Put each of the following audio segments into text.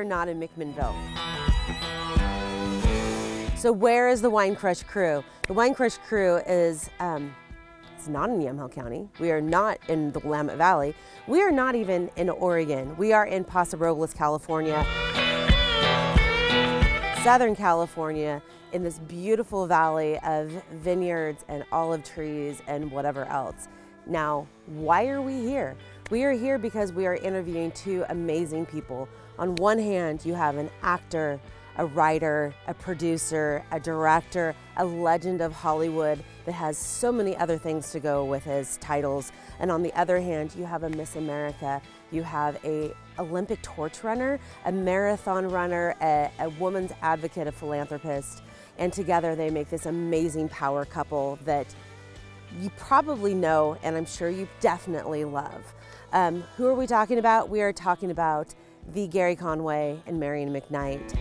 not in McMinnville. So where is the Wine Crush crew? The Wine Crush crew is, it's not in Yamhill County. We are not in the Willamette Valley. We are not even in Oregon. We are in Paso Robles, California, Southern California, in this beautiful valley of vineyards and olive trees and whatever else. Now, why are we here? We are here because we are interviewing two amazing people. On one hand, you have an actor, a writer, a producer, a director, a legend of Hollywood that has so many other things to go with his titles. And on the other hand, you have a Miss America, you have a Olympic torch runner, a marathon runner, a woman's advocate, a philanthropist, and together they make this amazing power couple that you probably know, and I'm sure you definitely love. Who are we talking about? We are talking about the Gary Conway and Marian McKnight.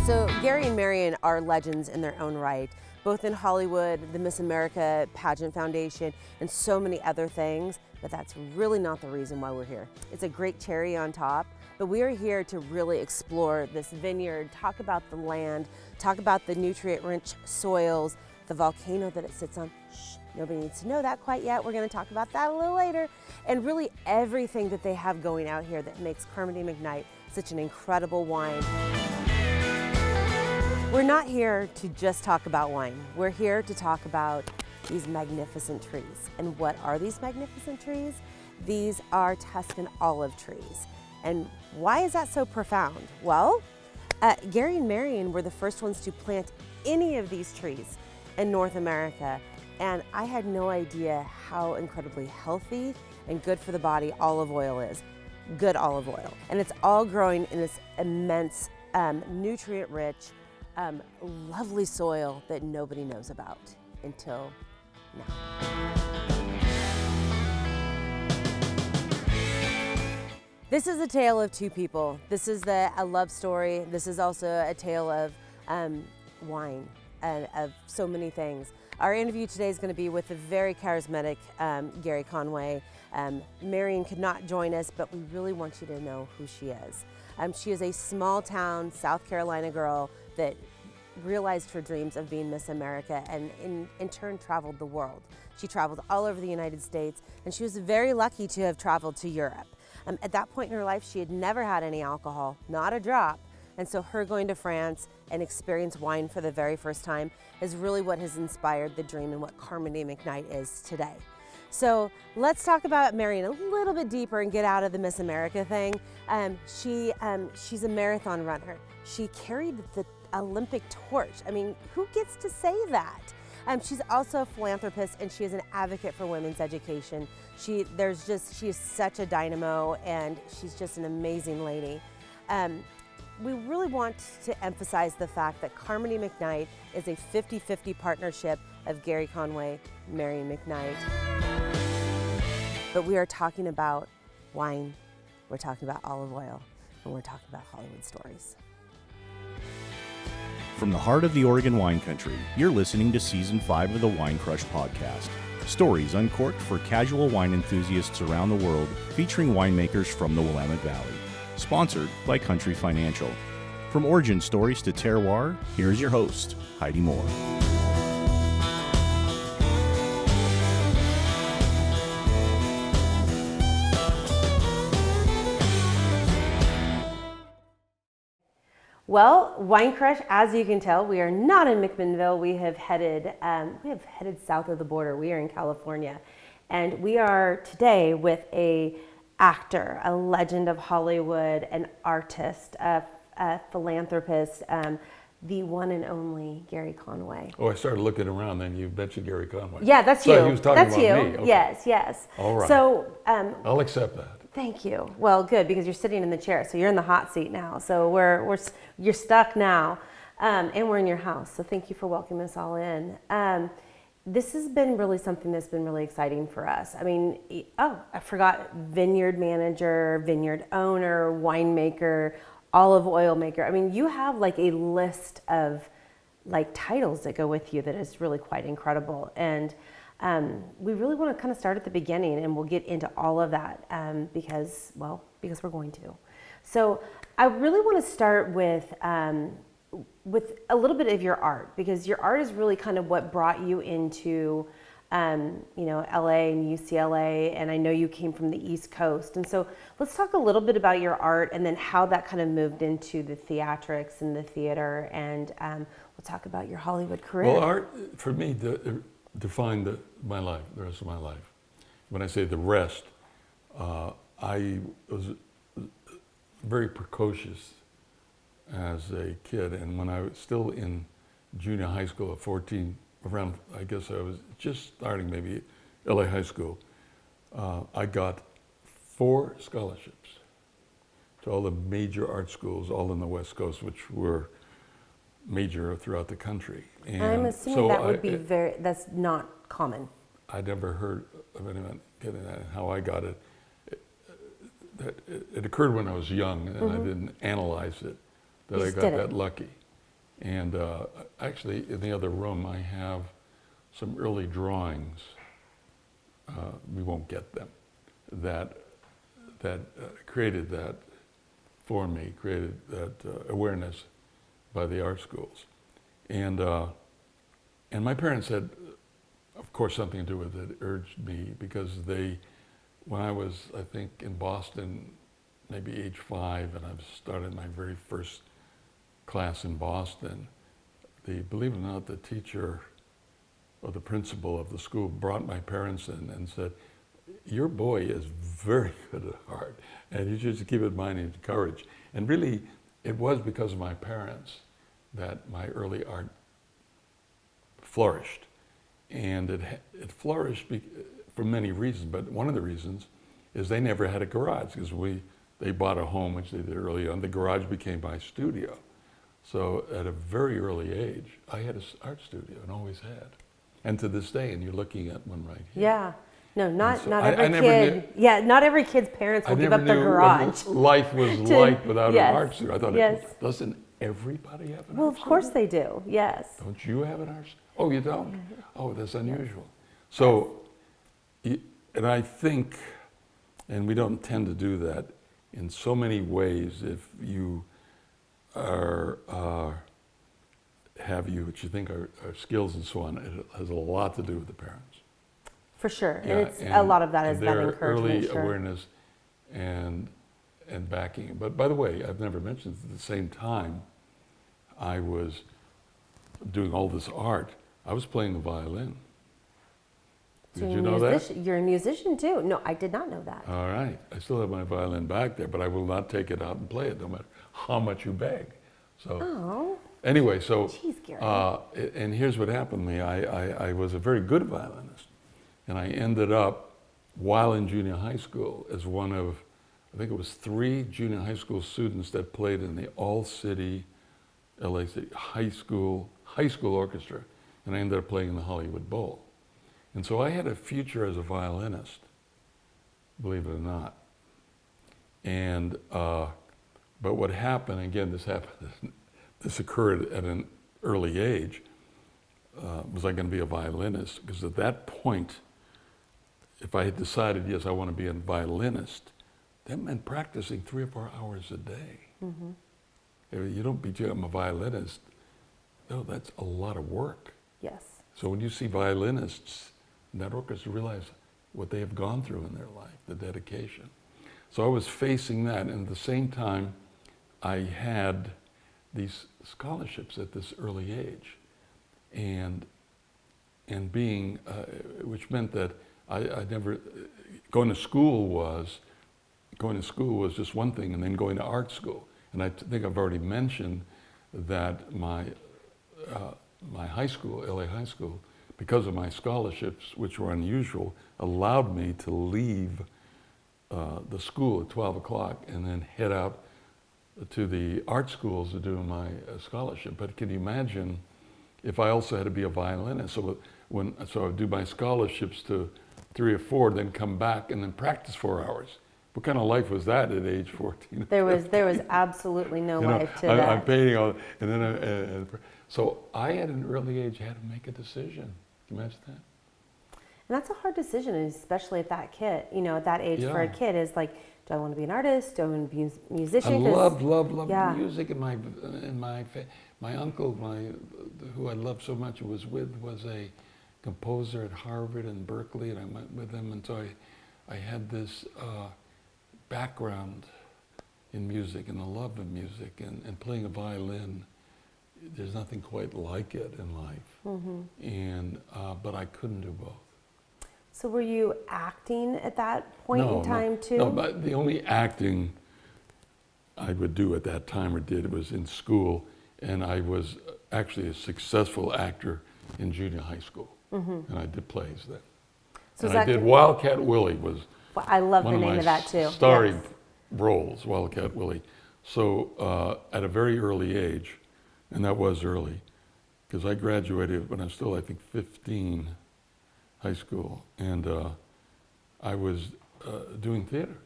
So Gary and Marian are legends in their own right, both in Hollywood, the Miss America Pageant Foundation, and so many other things, but that's really not the reason why we're here. It's a great cherry on top, but we are here to really explore this vineyard, talk about the land, talk about the nutrient-rich soils, the volcano that it sits on. Shh, nobody needs to know that quite yet. We're gonna talk about that a little later. And really everything that they have going out here that makes Carmody McKnight such an incredible wine. We're not here to just talk about wine. We're here to talk about these magnificent trees. And what are these magnificent trees? These are Tuscan olive trees. And why is that so profound? Well, Gary and Marian were the first ones to plant any of these trees in North America. And I had no idea how incredibly healthy and good for the body olive oil is. Good olive oil. And it's all growing in this immense, nutrient-rich, lovely soil that nobody knows about until now. This is a tale of two people. This is a love story. This is also a tale of wine and of so many things. Our interview today is going to be with the very charismatic Gary Conway. Marian could not join us, but we really want you to know who she is. She is a small town South Carolina girl that realized her dreams of being Miss America and in turn traveled the world. She traveled all over the United States, and she was very lucky to have traveled to Europe. At that point in her life, she had never had any alcohol, not a drop, and so her going to France and experience wine for the very first time is really what has inspired the dream and what Carmody McKnight is today. So let's talk about Marian a little bit deeper and get out of the Miss America thing. She's a marathon runner. She carried the Olympic torch. I mean, who gets to say that? She's also a philanthropist, and she is an advocate for women's education. She is such a dynamo, and she's just an amazing lady. We really want to emphasize the fact that Carmody McKnight is a 50-50 partnership of Gary Conway, Marian McKnight. But we are talking about wine, we're talking about olive oil, and we're talking about Hollywood stories. From the heart of the Oregon wine country, you're listening to Season 5 of the Wine Crush podcast. Stories uncorked for casual wine enthusiasts around the world, featuring winemakers from the Willamette Valley. Sponsored by Country Financial. From origin stories to terroir, here's your host, Heidi Moore. Well, Wine Crush, as you can tell, we are not in McMinnville. We have headed south of the border. We are in California, and we are today with a actor, a legend of Hollywood, an artist, a philanthropist, the one and only Gary Conway. Oh, I started looking around. Then you bet you Gary Conway. Yeah, that's you. So he was talking that's about you. me. Okay. Yes. All right. So I'll accept that. Thank you. Well, good, because you're sitting in the chair, so you're in the hot seat now. So you're stuck now, and we're in your house. So thank you for welcoming us all in. This has been really something that's been really exciting for us. I mean, I forgot vineyard manager, vineyard owner, winemaker, olive oil maker. I mean, you have like a list of like titles that go with you that is really quite incredible. And we really want to kind of start at the beginning, and we'll get into all of that because we're going to. So I really want to start with a little bit of your art, because your art is really kind of what brought you into LA and UCLA, and I know you came from the East Coast. And so let's talk a little bit about your art and then how that kind of moved into the theatrics and the theater, and we'll talk about your Hollywood career. Well, art, for me, defined my life, the rest of my life. When I say the rest, I was very precocious as a kid, and when I was still in junior high school at 14, around, I guess I was just starting maybe LA high school, I got 4 scholarships to all the major art schools, all in the West Coast, which were major throughout the country. And I'm assuming so that would be that's not common. I never heard of anyone getting that. How I got it, it occurred when I was young, and I didn't analyze it, that I got that lucky. And actually, in the other room, I have some early drawings. We won't get them. That created that for me, created that awareness by the art schools, and my parents had, of course, something to do with it. Urged me because when I was, I think, in Boston, maybe age 5, and I started my very first class in Boston, believe it or not, the teacher or the principal of the school brought my parents in and said, "Your boy is very good at art, and you should keep it in mind and encourage." And really, it was because of my parents that my early art flourished. And it flourished for many reasons, but one of the reasons is they never had a garage, because they bought a home, which they did early on. The garage became my studio. So at a very early age, I had an art studio and always had. And to this day, and you're looking at one right here. Yeah. No, not so every kid. Yeah, not every kid's parents will give up their garage. What life was like without an art studio. I thought, doesn't everybody have an art studio? Well, of course they do, yes. Don't you have an art studio? Oh, you don't? Oh, that's unusual. So, and I think, and we don't tend to do that in so many ways, if you have what you think are skills and so on, it has a lot to do with the parents. For sure, yeah, and a lot of that is that encouragement. Early awareness and backing. But by the way, I've never mentioned, at the same time I was doing all this art, I was playing the violin. Did you know that? You're a musician too. No, I did not know that. All right. I still have my violin back there, but I will not take it out and play it, no matter how much you beg. So anyway, so jeez, Gary. And here's what happened to me. I was a very good violinist, and I ended up, while in junior high school, as one of, I think it was 3 junior high school students that played in the all-city LA City high school orchestra, and I ended up playing in the Hollywood Bowl. And so I had a future as a violinist, believe it or not. And but what happened, again, this occurred at an early age. Was I going to be a violinist? Because at that point, if I had decided, yes, I want to be a violinist, that meant practicing 3 or 4 hours a day. You don't become a violinist. No, that's a lot of work. Yes. So when you see violinists in that orchestra, realize what they have gone through in their life, the dedication. So I was facing that, and at the same time, I had these scholarships at this early age, and being, which meant that I never, going to school was just one thing, and then going to art school. And I think I've already mentioned that my high school, LA high school, because of my scholarships, which were unusual, allowed me to leave the school at 12 o'clock and then head out to the art schools to do my scholarship. But can you imagine if I also had to be a violinist? So I would do my scholarships to 3 or 4, then come back and then practice 4 hours. What kind of life was that at age 14? There was absolutely no life to that. I'm painting all, and then so I at an early age had to make a decision. Can you imagine that? And that's a hard decision, especially at that kid, at that age for a kid is like, do I want to be an artist? Do I want to be a musician? I loved yeah. music, and my uncle, who I loved so much, was a composer at Harvard and Berkeley, and I went with him, and so I had this background in music and a love of music, and playing a violin. There's nothing quite like it in life, and but I couldn't do both. So were you acting at that point in time too? No, but the only acting I would do at that time or did was in school, and I was actually a successful actor in junior high school, and I did plays then. So and I did Wildcat Willie was well, I love the name of that too. Starring roles, Wildcat Willie. So at a very early age, and that was early, because I graduated when I was still, I think, 15, high school, and I was doing theater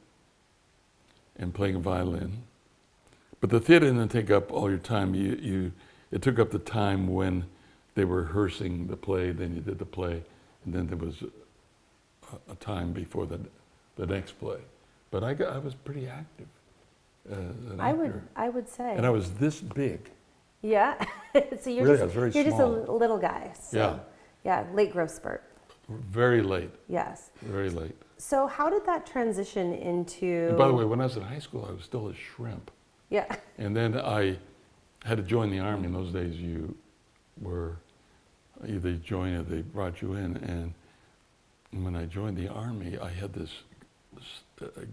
and playing a violin. But the theater didn't take up all your time. It took up the time when they were rehearsing the play, then you did the play, and then there was a time before the next play. But I was pretty active as an actor. I would say. And I was this big. Yeah. So you're really, I was very you're small. just a little guy. So. Yeah, late growth spurt. Very late. Yes. Very late. So how did that transition into... And by the way, when I was in high school, I was still a shrimp. Yeah. And then I had to join the Army. In those days, you were either joined or they brought you in. And when I joined the Army, I had this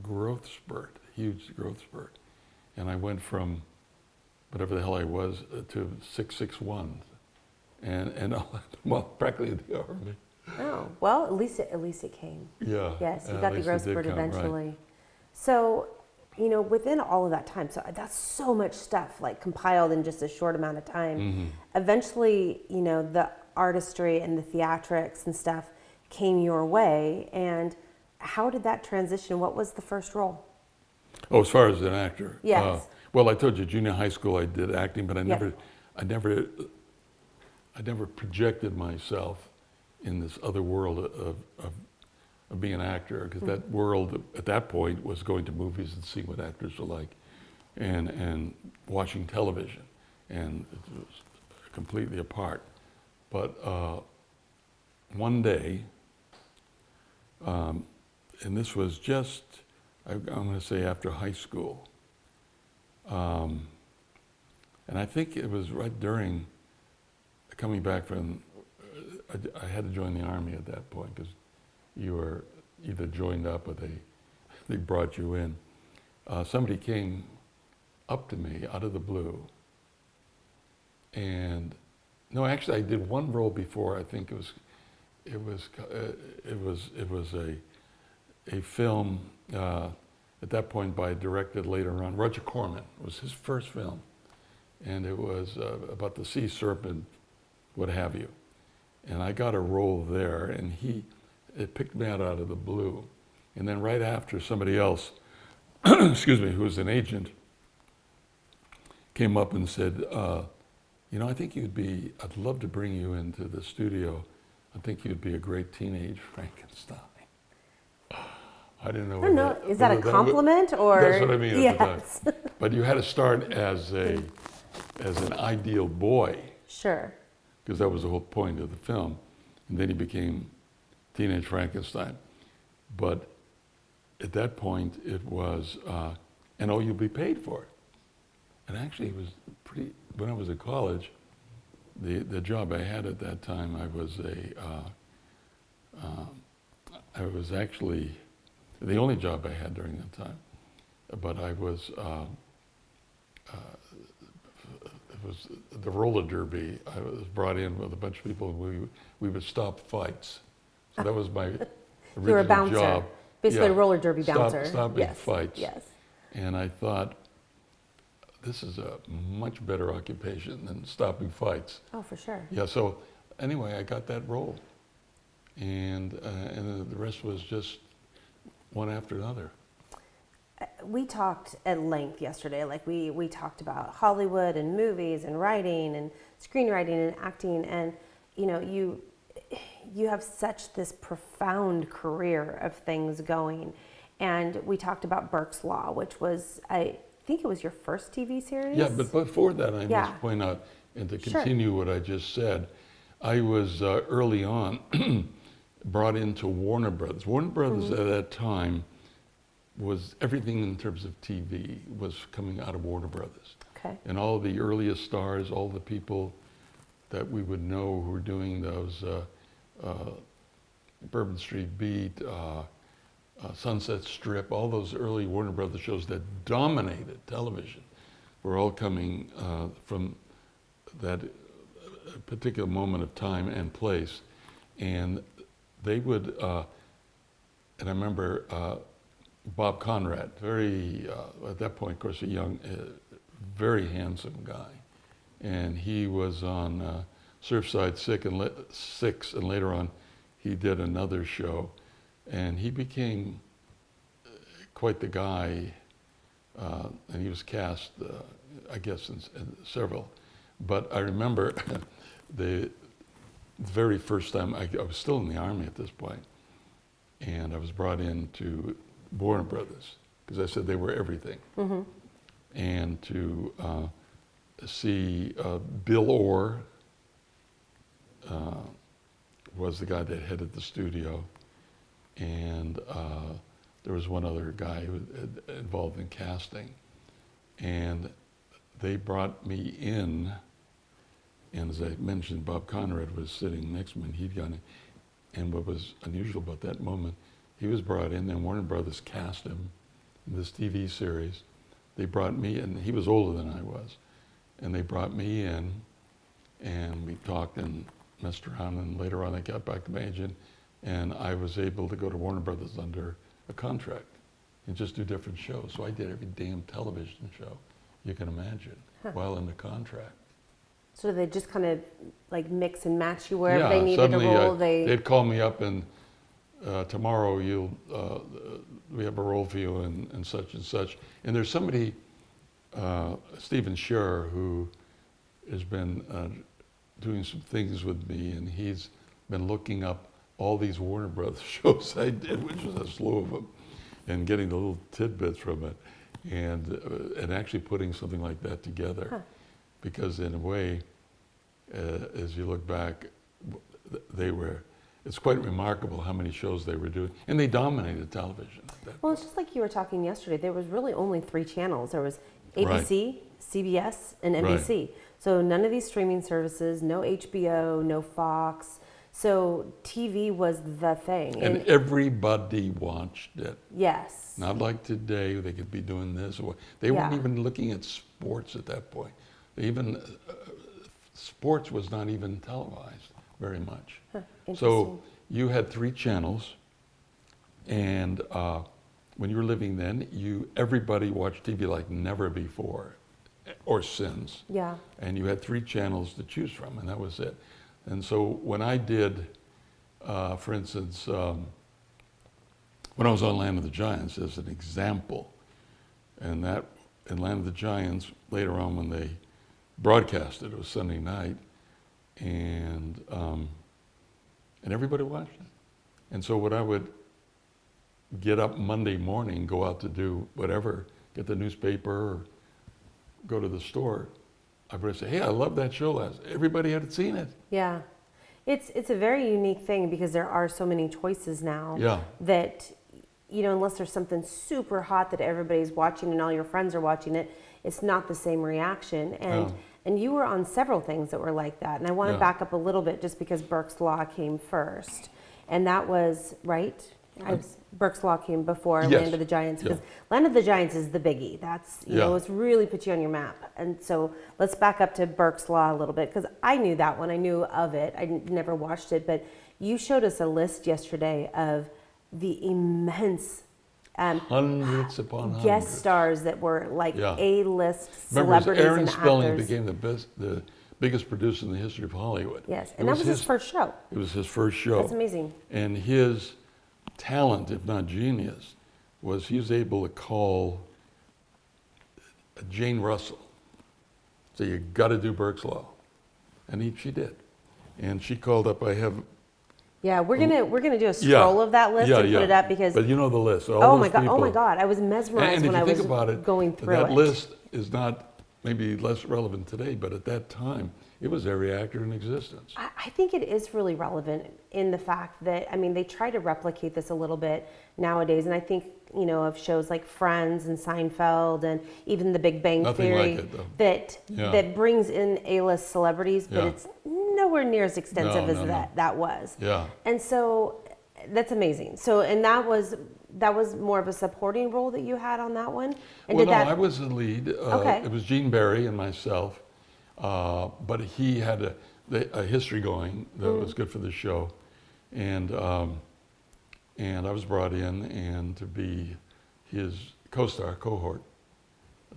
growth spurt, huge growth spurt. And I went from whatever the hell I was to 6'1", and well, practically in the Army. Oh, well, at least it came. Yeah. Yes, you got the growth spurt eventually. Right. So, within all of that time, so that's so much stuff like compiled in just a short amount of time. Mm-hmm. Eventually, the artistry and the theatrics and stuff came your way. And how did that transition? What was the first role? Oh, as far as an actor? Yes. Well, I told you, junior high school, I did acting, but I never projected myself in this other world of being an actor, because that world at that point was going to movies and seeing what actors were like, and watching television, and it was completely apart. But one day, and this was just, I'm going to say after high school, and I think it was right during coming back from, I had to join the Army at that point, because you were either joined up or they brought you in. Somebody came up to me out of the blue, and no, actually I did one role before. I think it was a film at that point directed later on. Roger Corman. It was his first film, and it was about the sea serpent, what have you. And I got a role there, and it picked me out of the blue. And then right after, somebody else, excuse me, who was an agent, came up and said, I think I'd love to bring you into the studio. I think you'd be a great teenage Frankenstein. I didn't know. I don't know. Is that a compliment or? That's what I mean yes. At the time. But you had to start as an ideal boy. Sure. Because that was the whole point of the film. And then he became Teenage Frankenstein. But at that point, it was, you'll be paid for it. And actually, it was when I was at college, the job I had at that time, I was actually the only job I had during that time. But I was, it was the roller derby. I was brought in with a bunch of people, and we would stop fights. So that was my original you were a bouncer. Job. Basically a roller derby bouncer. Stopping fights. Yes. And I thought, this is a much better occupation than stopping fights. Oh, for sure. Yeah, so anyway, I got that role. And the rest was just one after another. We talked at length yesterday, like we talked about Hollywood and movies and writing and screenwriting and acting, and you have such this profound career of things going. And we talked about Burke's Law, which was, I think it was your first TV series? Yeah, but before that, I Yeah. must point out, and to Sure. continue what I just said, I was early on brought into Warner Brothers. Warner Brothers at that time was everything in terms of TV was coming out of Warner Brothers. Okay. And all the earliest stars, all the people that we would know who were doing those Bourbon Street Beat, Sunset Strip, all those early Warner Brothers shows that dominated television were all coming from that particular moment of time and place. And they would, and I remember Bob Conrad, very, at that point, of course, a young, very handsome guy. And he was on Surfside 6, and later on he did another show. And he became quite the guy, and he was cast, I guess, in several. But I remember the very first time, I was still in the Army at this point, and I was brought in to Warner Brothers, because I said they were everything. Mm-hmm. And to see Bill Orr was the guy that headed the studio, and there was one other guy who was involved in casting, and they brought me in, and as I mentioned, Bob Conrad was sitting next to me, and he'd gone in, and what was unusual about that moment, he was brought in, and Warner Brothers cast him in this TV series. They brought me in, he was older than I was, and they brought me in, and we talked and messed around, and later on I got back to my agent, and I was able to go to Warner Brothers under a contract and just do different shows. So I did every damn television show you can imagine while under contract. So they just kind of like mix and match you wherever they needed suddenly, a role? They'd call me up and tomorrow we have a role for you and such and such. And there's somebody, Stephen Scherer, who has been doing some things with me, and he's been looking up all these Warner Brothers shows I did, which was a slew of them, and getting the little tidbits from it, and actually putting something like that together. Because in a way, as you look back, it's quite remarkable how many shows they were doing, and they dominated television at that Well, point. it's just like you were talking yesterday. There was really only 3 channels. There was ABC, CBS, and NBC. Right. So none of these streaming services, no HBO, no Fox. So TV was the thing. And everybody watched it. Yes. Not like today, they could be doing this. Or they weren't Yeah. even looking at sports at that point. Even sports was not even televised very much. Interesting. So you had 3 channels, and when you were living then, everybody watched TV like never before, or since. Yeah. And you had 3 channels to choose from, and that was it. And so when I did, for instance, when I was on Land of the Giants as an example, and that in Land of the Giants, later on when they broadcast it was Sunday night, and everybody watched it. And so when I would get up Monday morning, go out to do whatever, get the newspaper or go to the store, I would say, hey, I love that show. Everybody had seen it. Yeah. It's a very unique thing because there are so many choices now Yeah. that, unless there's something super hot that everybody's watching and all your friends are watching it, it's not the same reaction. And you were on several things that were like that. And I want to back up a little bit just because Burke's Law came first. And that was, right? Burke's Law came before Yes. Land of the Giants, because Yeah. Land of the Giants is the biggie. That's, it's really put you on your map. And so let's back up to Burke's Law a little bit, because I knew that one. I knew of it. I never watched it, but you showed us a list yesterday of the immense Hundreds upon hundreds. guest stars that were like A-list Remember, celebrities Aaron and Spelling actors. became the biggest producer in the history of Hollywood. Yes, It and that was his first show. It was his first show. That's amazing. And his talent, if not genius, was he was able to call Jane Russell, say, you got to do Burke's Law. And she did. And she called up, I have Yeah, we're gonna do a scroll of that list and put it up because. But you know the list. All oh those my God! I was mesmerized when I was going through that it. list is not maybe less relevant today, but at that time, it was every actor in existence. I think it is really relevant in the fact that, I mean, they try to replicate this a little bit nowadays, and I think, you know, of shows like Friends and Seinfeld and even The Big Bang Nothing Theory like it, though. that brings in A-list celebrities, but Yeah. it's nowhere near as extensive as that was. Yeah. And so that's amazing. So, and that was more of a supporting role that you had on that one? And Well, no, I was the lead. Okay. It was Gene Barry and myself, but he had a history going that was good for the show, and I was brought in and to be his co-star, cohort.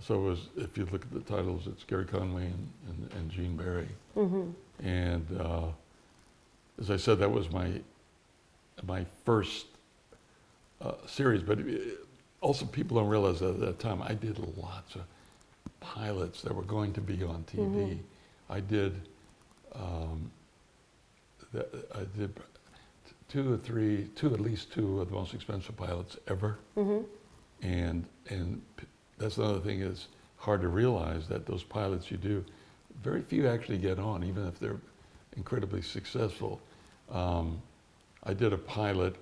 So it was, if you look at the titles, it's Gary Conway and Gene Barry. And as I said, that was my first series, but also people don't realize that at that time I did lots of pilots that were going to be on TV. I did at least two of the most expensive pilots ever. And that's another thing is hard to realize, that those pilots you do, very few actually get on, even if they're incredibly successful. I did a pilot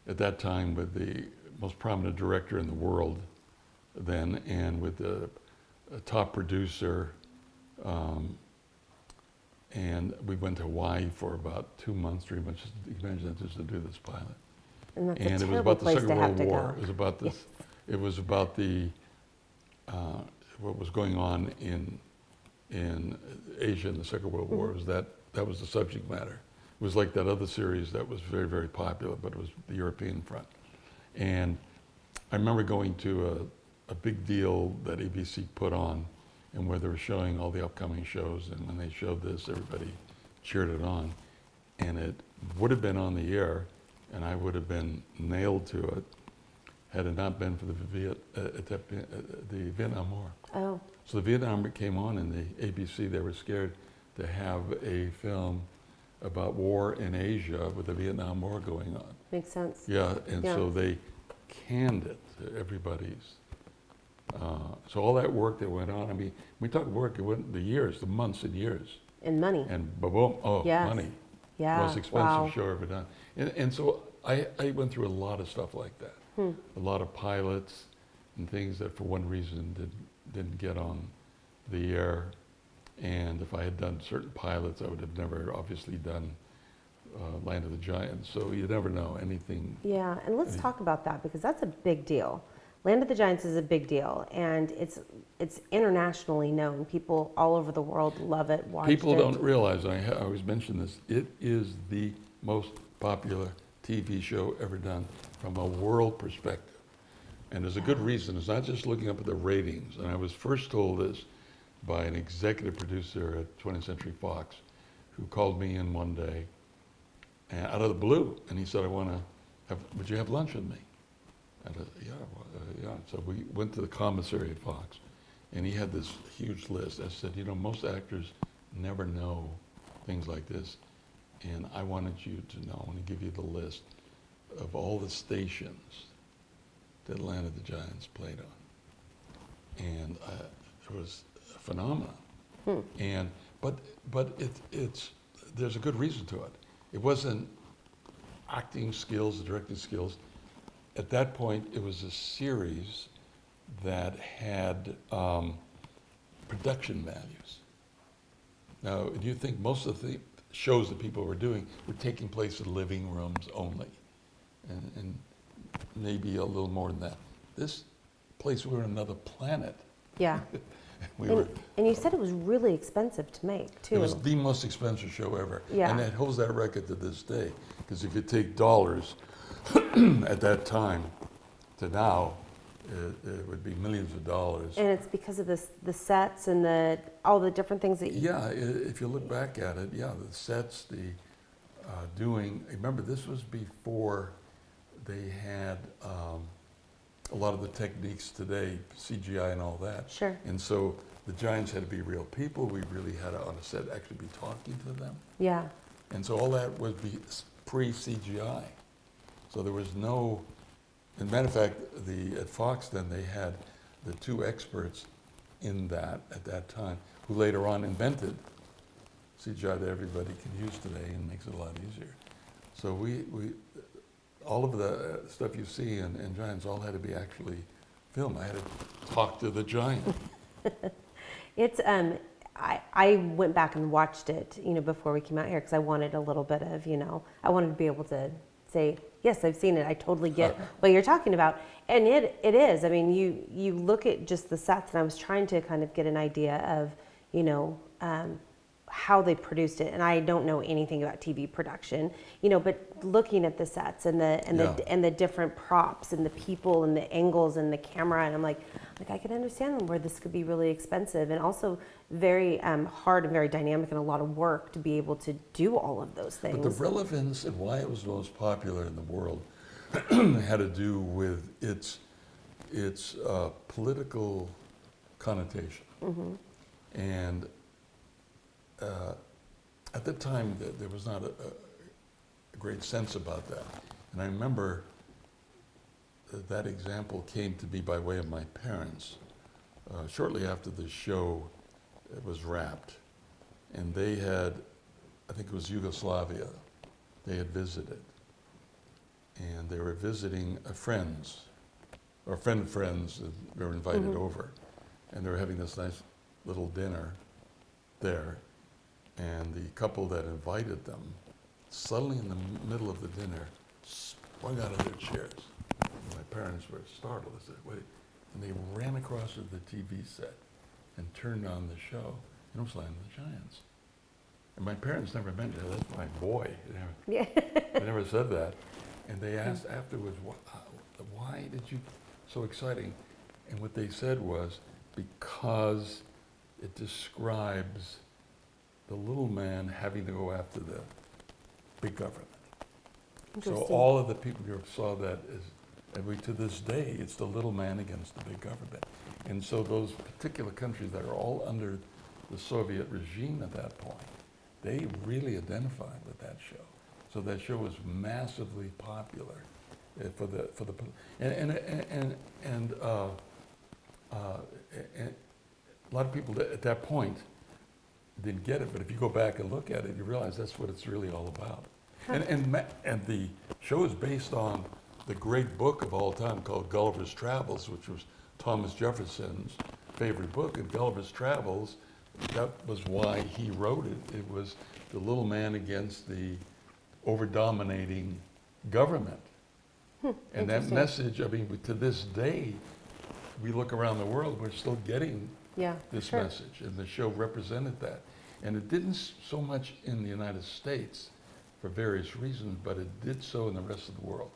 at that time with the most prominent director in the world then, and with a top producer, and we went to Hawaii for about 2 months, 3 months, just to do this pilot. And that's And a it was terrible about the place Second to have World to War. go. It was about this. It was about the what was going on in Asia in the Second World War. It was that was the subject matter. It was like that other series that was very, very popular, but it was the European front. And I remember going to a big deal that ABC put on, and where they were showing all the upcoming shows, and when they showed this, everybody cheered it on. And it would have been on the air, and I would have been nailed to it had it not been for the Vietnam War. Oh. So the Vietnam War came on, and the ABC, they were scared to have a film about war in Asia with the Vietnam War going on. Makes sense. Yeah, and so they canned it to everybody's. So all that work that went on, I mean, we talk work, it went the years, the months and years. And money. And boom, money. Yeah. Most expensive show ever done. And so I went through a lot of stuff like that. A lot of pilots and things that for one reason didn't get on the air. And if I had done certain pilots, I would have never obviously done Land of the Giants. So you never know anything. Yeah, and let's talk about that, because that's a big deal. Land of the Giants is a big deal, and it's internationally known. People all over the world love it, watch it. People don't realize, I always mention this, it is the most popular TV show ever done from a world perspective. And there's a good reason. It's not just looking up at the ratings. And I was first told this by an executive producer at 20th Century Fox, who called me in one day, and out of the blue, and he said, would you have lunch with me? And I said, yeah. So we went to the commissary at Fox, and he had this huge list. I said, most actors never know things like this, and I wanted you to know, I want to give you the list of all the stations that Land of the Giants played on. And it was a phenomenon. And but there's a good reason to it. It wasn't acting skills, directing skills. At that point, it was a series that had production values. Now, do you think most of the shows that people were doing were taking place in living rooms only? And maybe a little more than that. This place, we were on another planet. Yeah. And you said it was really expensive to make, too. It was the most expensive show ever. Yeah. And it holds that record to this day. Because if you take dollars at that time to now, it would be millions of dollars. And it's because of the sets and all the different things that you... Yeah, if you look back at it, the sets, remember this was before they had a lot of the techniques today, CGI and all that. Sure. And so the Giants had to be real people. We really had to, on a set, actually be talking to them. Yeah. And so all that would be pre-CGI. So there was no, as a matter of fact, at Fox then they had the two experts in that at that time, who later on invented CGI that everybody can use today and makes it a lot easier. So we all of the stuff you see in Giants all had to be actually filmed. I had to talk to the giant. It's I went back and watched it, before we came out here because I wanted a little bit of, I wanted to be able to say, yes, I've seen it. I totally get what you're talking about. And it is. I mean, you look at just the sets, and I was trying to kind of get an idea of, how they produced it. And I don't know anything about TV production, but looking at the sets and the different props and the people and the angles and the camera, and I'm like I could understand where this could be really expensive and also very hard and very dynamic and a lot of work to be able to do all of those things. But the relevance and why it was the most popular in the world had to do with its political connotation. Mm-hmm. And at the time, there was not a great sense about that. And I remember that example came to me by way of my parents shortly after the show was wrapped. And they had, I think it was Yugoslavia, they had visited. And they were visiting a friend of friends, that they were invited Mm-hmm. over. And they were having this nice little dinner there. And the couple that invited them, suddenly in the middle of the dinner, sprung out of their chairs. And my parents were startled. They said, wait. And they ran across to the TV set and turned on the show. And it was Land of the Giants. And my parents never mentioned it. That's my boy. They never said that. And they asked afterwards, why did you, so exciting? And what they said was, because it describes the little man having to go after the big government. So all of the people here saw that as, to this day, it's the little man against the big government. And so those particular countries that are all under the Soviet regime at that point, they really identified with that show. So that show was massively popular for the and a lot of people at that point didn't get it, but if you go back and look at it, you realize that's what it's really all about. And the show is based on the great book of all time called Gulliver's Travels, which was Thomas Jefferson's favorite book. And Gulliver's Travels, that was why he wrote it. It was the little man against the over-dominating government. And that message, I mean, to this day, we look around the world, we're still getting this message, and the show represented that. And it didn't so much in the United States for various reasons, but it did so in the rest of the world.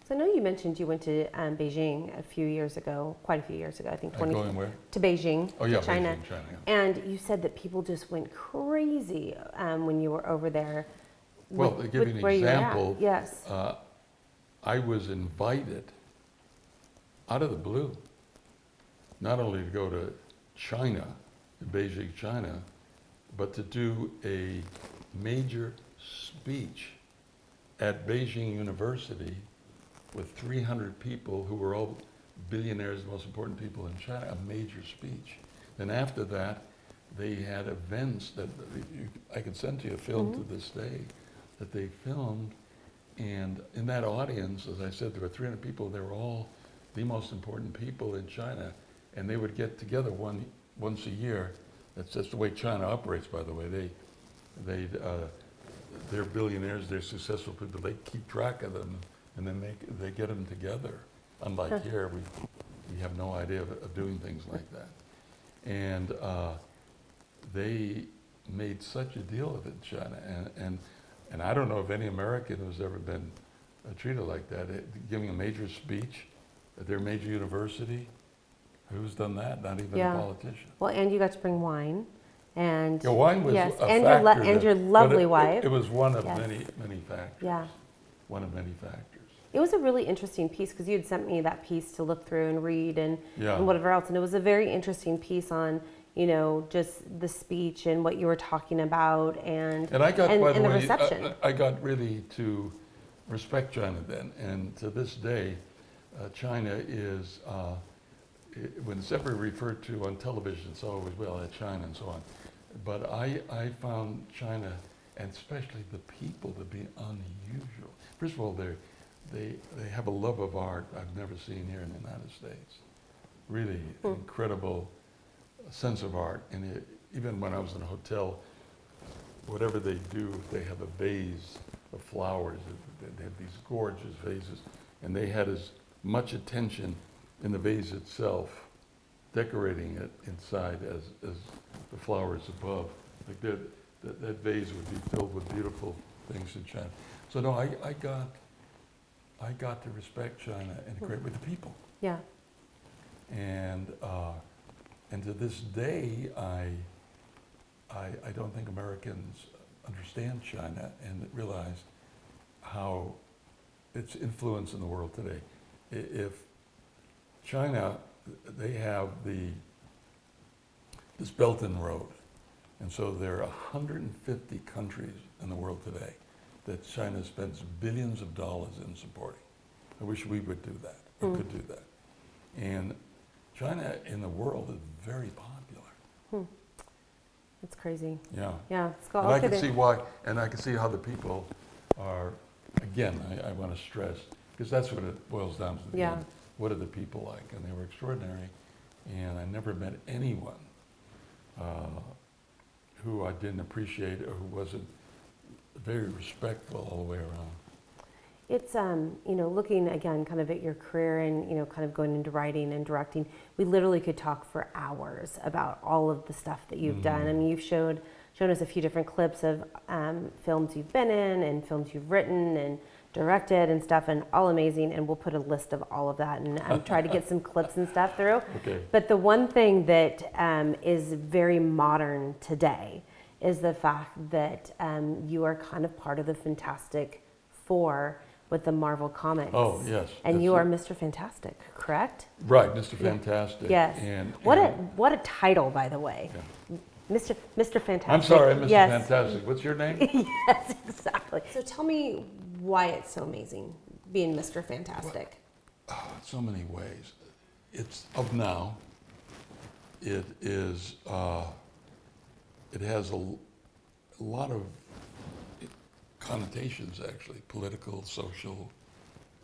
So I know you mentioned you went to Beijing a few years ago, quite a few years ago, I think. Going where? To Beijing, China. Beijing, China, yeah. And you said that people just went crazy when you were over there. Well, to give you an example, yes. I was invited out of the blue, not only to go to China, to Beijing, China, but to do a major speech at Beijing University with 300 people who were all billionaires, the most important people in China, a major speech. And after that, they had events that I can send to you a film to this day that they filmed. And in that audience, as I said, there were 300 people. They were all the most important people in China. And they would get together once a year. That's just the way China operates, by the way. They're billionaires, they're successful people. They keep track of them, and then they get them together. Unlike here, we have no idea of doing things like that. And they made such a deal of it in China. And I don't know of any American who's ever been treated like that. Giving a major speech at their major university. Who's done that? Not even a politician. Well, and you got to bring wine. And wine was a and factor. Your lovely wife. It was one of many factors. Yeah. One of many factors. It was a really interesting piece because you had sent me that piece to look through and read and whatever else. And it was a very interesting piece on, just the speech and what you were talking about and I got, by the the way, reception. I got really to respect China then, and to this day, China is, when it's ever referred to on television, it's always, well, China and so on. But I found China, and especially the people, to be unusual. First of all, they have a love of art I've never seen here in the United States. Really incredible sense of art. And even when I was in a hotel, whatever they do, they have a vase of flowers. They have these gorgeous vases. And they had as much attention in the vase itself, decorating it inside, as the flowers above. Like that vase would be filled with beautiful things in China. So no, I got to respect China and great with the people. Yeah. And to this day, I don't think Americans understand China and realize how its influence in the world today. If China, they have this Belt and Road, and so there are 150 countries in the world today that China spends billions of dollars in supporting. I wish we would do that, or could do that. And China in the world is very popular. It's crazy. Yeah. Yeah. And I can see why, and I can see how the people are, again, I want to stress, because that's what it boils down to. Yeah. What are the people like? And they were extraordinary. And I never met anyone who I didn't appreciate or who wasn't very respectful all the way around. It's, looking again kind of at your career and, kind of going into writing and directing, we literally could talk for hours about all of the stuff that you've done. I mean, you've shown us a few different clips of films you've been in and films you've written and directed and stuff, and all amazing. And we'll put a list of all of that and try to get some clips and stuff through. Okay. But the one thing that is very modern today is the fact that you are kind of part of the Fantastic Four with the Marvel Comics. Oh, yes. And you are Mr. Fantastic, correct? Right, Mr. Fantastic. Yes. And what a title, by the way. Yeah. Mr. Fantastic. I'm sorry, Mr. Yes. Fantastic. What's your name? Yes, exactly. So tell me why it's so amazing being Mr. Fantastic. So many ways. It's of now. It is. It has a lot of connotations, actually, political, social,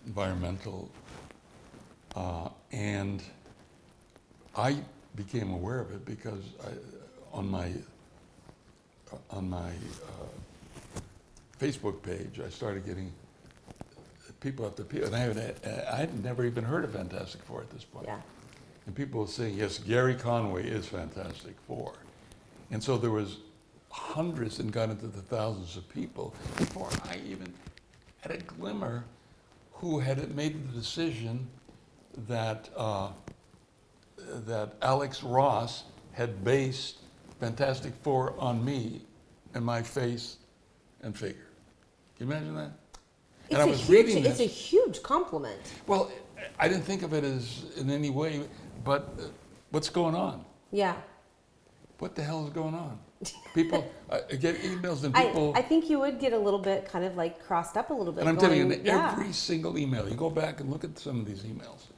environmental, and I became aware of it because on my Facebook page, I started getting people at the, and I had never even heard of Fantastic Four at this point. Yeah. And people were saying, yes, Gary Conway is Fantastic Four. And so there was hundreds and got into the thousands of people before I even had a glimmer who had made the decision that that Alex Ross had based Fantastic Four on me and my face and figure. Can you imagine that? And I was reading this. It's a huge compliment. Well, I didn't think of it as in any way, but what's going on? Yeah. What the hell is going on? People, I get emails and people. I think you would get a little bit kind of like crossed up a little bit. And I'm telling you, in yeah. every single email, you go back and look at some of these emails,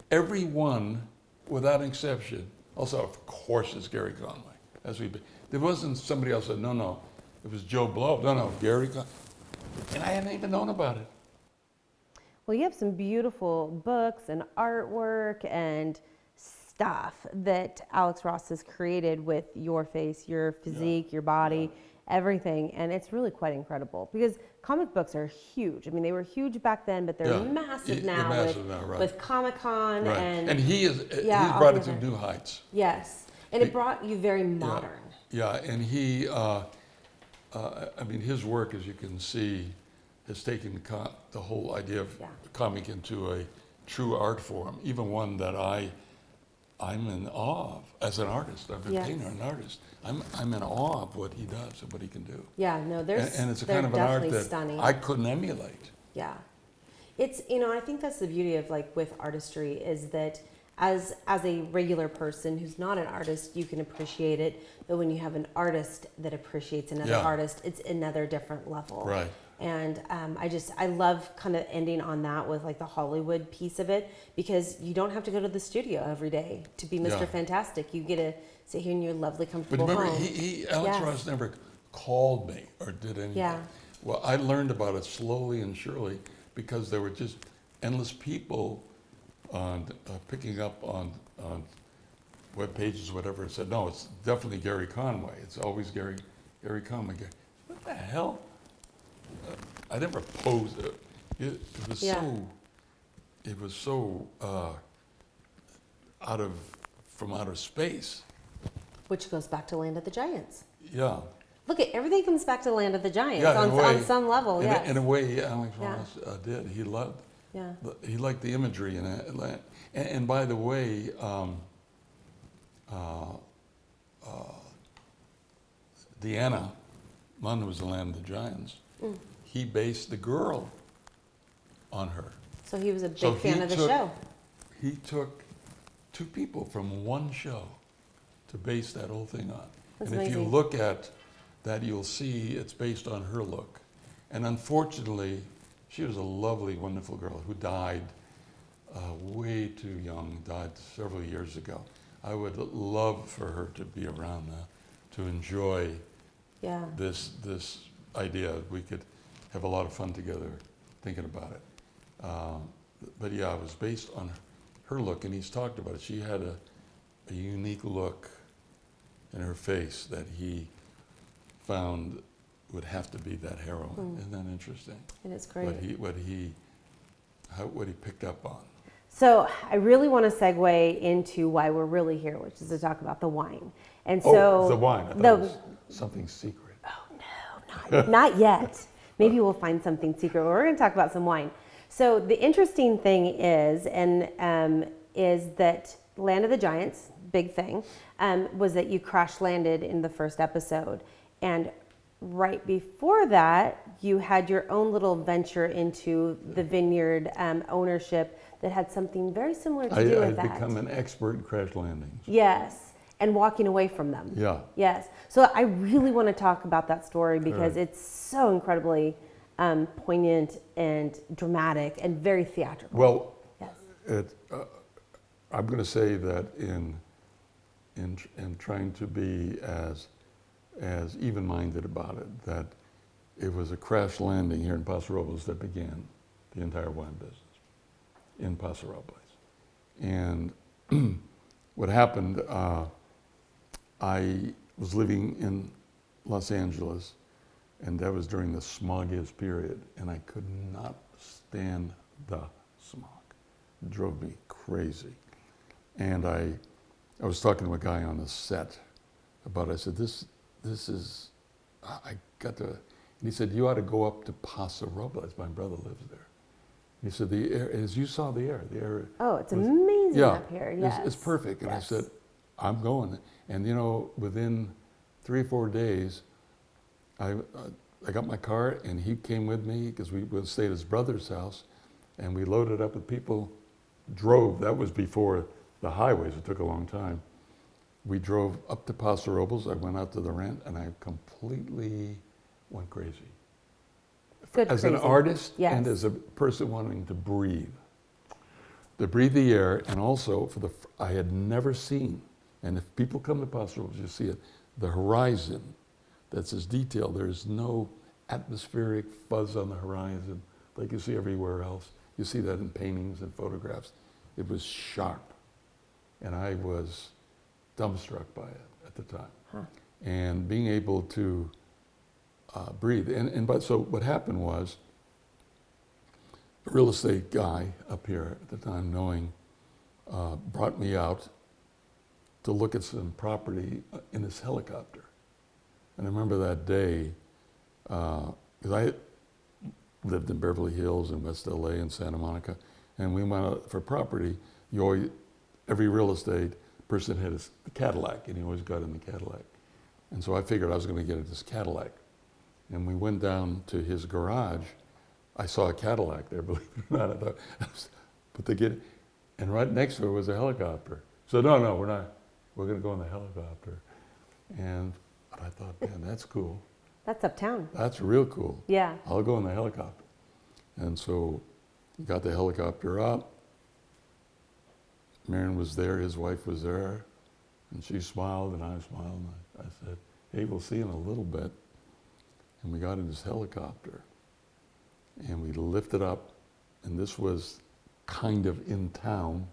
every one, without exception, also, of course, is Gary Conway. There wasn't somebody else that said, no, it was Joe Blow. No, Gary Conway. And I hadn't even known about it. Well, you have some beautiful books and artwork and stuff that Alex Ross has created with your face, your physique, your body, everything. And it's really quite incredible because comic books are huge. I mean, they were huge back then, but they're massive now, with Comic-Con. Right. And he's brought it to new heights. Yes. And it brought you very modern. Yeah, and he, I mean, his work, as you can see, has taken the whole idea of comic into a true art form, even one that I'm in awe of as an artist. I'm a painter and an artist. I'm in awe of what he does and what he can do. Yeah, no, and it's a kind of an art that stunning. I couldn't emulate. Yeah. It's, I think that's the beauty of like with artistry is that as a regular person who's not an artist, you can appreciate it. But when you have an artist that appreciates another artist, it's another different level. Right. And I love kind of ending on that with like the Hollywood piece of it, because you don't have to go to the studio every day to be Mr. Fantastic. You get to sit here in your lovely, comfortable But remember, home. Alex Ross never called me or did anything. Yeah. Well, I learned about it slowly and surely because there were just endless people on picking up on web pages, whatever, and said, no, it's definitely Gary Conway. It's always Gary Conway. What the hell? I never posed it. It was so from outer space. Which goes back to Land of the Giants. Yeah. Look, everything comes back to Land of the Giants Yeah, on some level. In a way, Alex Ross did. He loved. Yeah. He liked the imagery in it. And by the way, Deanna Munn was the Land of the Giants. He based the girl on her. So he was a big fan of the show. He took two people from one show to base that whole thing on. That's and amazing. If you look at that, you'll see it's based on her look. And unfortunately, she was a lovely, wonderful girl who died way too young, died several years ago. I would love for her to be around now to enjoy this idea. We could have a lot of fun together thinking about it. But yeah, it was based on her look, and he's talked about it. She had a unique look in her face that he found would have to be that heroine. Isn't that interesting? It is great. What he picked up on. So I really want to segue into why we're really here, which is to talk about the wine. And so the wine. I thought it was something secret. Oh no, not yet. Maybe we'll find something secret. But we're going to talk about some wine. So the interesting thing is that Land of the Giants, big thing, was that you crash landed in the first episode, and right before that, you had your own little venture into the vineyard ownership that had something very similar to do with that. I've become an expert in crash landings. Yes, and walking away from them. Yeah. Yes. So I really want to talk about that story because it's so incredibly poignant and dramatic and very theatrical. Well, yes. I'm going to say that in trying to be as even-minded about it, that it was a crash landing here in Paso Robles that began the entire wine business in Paso Robles. And what happened, I was living in Los Angeles, and that was during the smoggiest period, and I could not stand the smog. It drove me crazy. And I was talking to a guy on the set about it. I said, this is, I got to, and he said, you ought to go up to Paso Robles. My brother lives there. He said, the air, as you saw the air. Oh, it's amazing up here, yes. It's perfect. And yes. I said, I'm going. And you know, within 3 or 4 days, I got my car and he came with me because we would stay at his brother's house, and we loaded up with people, drove, that was before the highways, it took a long time. We drove up to Paso Robles, I went out to the rent, and I completely went crazy. Good as crazy. An artist yes. and as a person wanting to breathe the air, and also I had never seen, and if people come to Paso Robles, you see it, the horizon, that's as detailed. There's no atmospheric fuzz on the horizon like you see everywhere else. You see that in paintings and photographs. It was sharp, and I was dumbstruck by it at the time. Huh. And being able to breathe. So what happened was, a real estate guy up here at the time, brought me out to look at some property in his helicopter. And I remember that day, because I lived in Beverly Hills and West LA and Santa Monica, and we went out for property. Every real estate person had a Cadillac, and he always got in the Cadillac. And so I figured I was going to get this Cadillac. And we went down to his garage. I saw a Cadillac there, believe it or not. I thought, but And right next to it was a helicopter. So no, we're not. We're going to go in the helicopter. And I thought, man, that's cool. That's uptown. That's real cool. Yeah. I'll go in the helicopter. And so we got the helicopter up. Marian was there, his wife was there, and she smiled and I smiled. And I said, hey, we'll see in a little bit. And we got in this helicopter and we lifted up, and this was kind of in town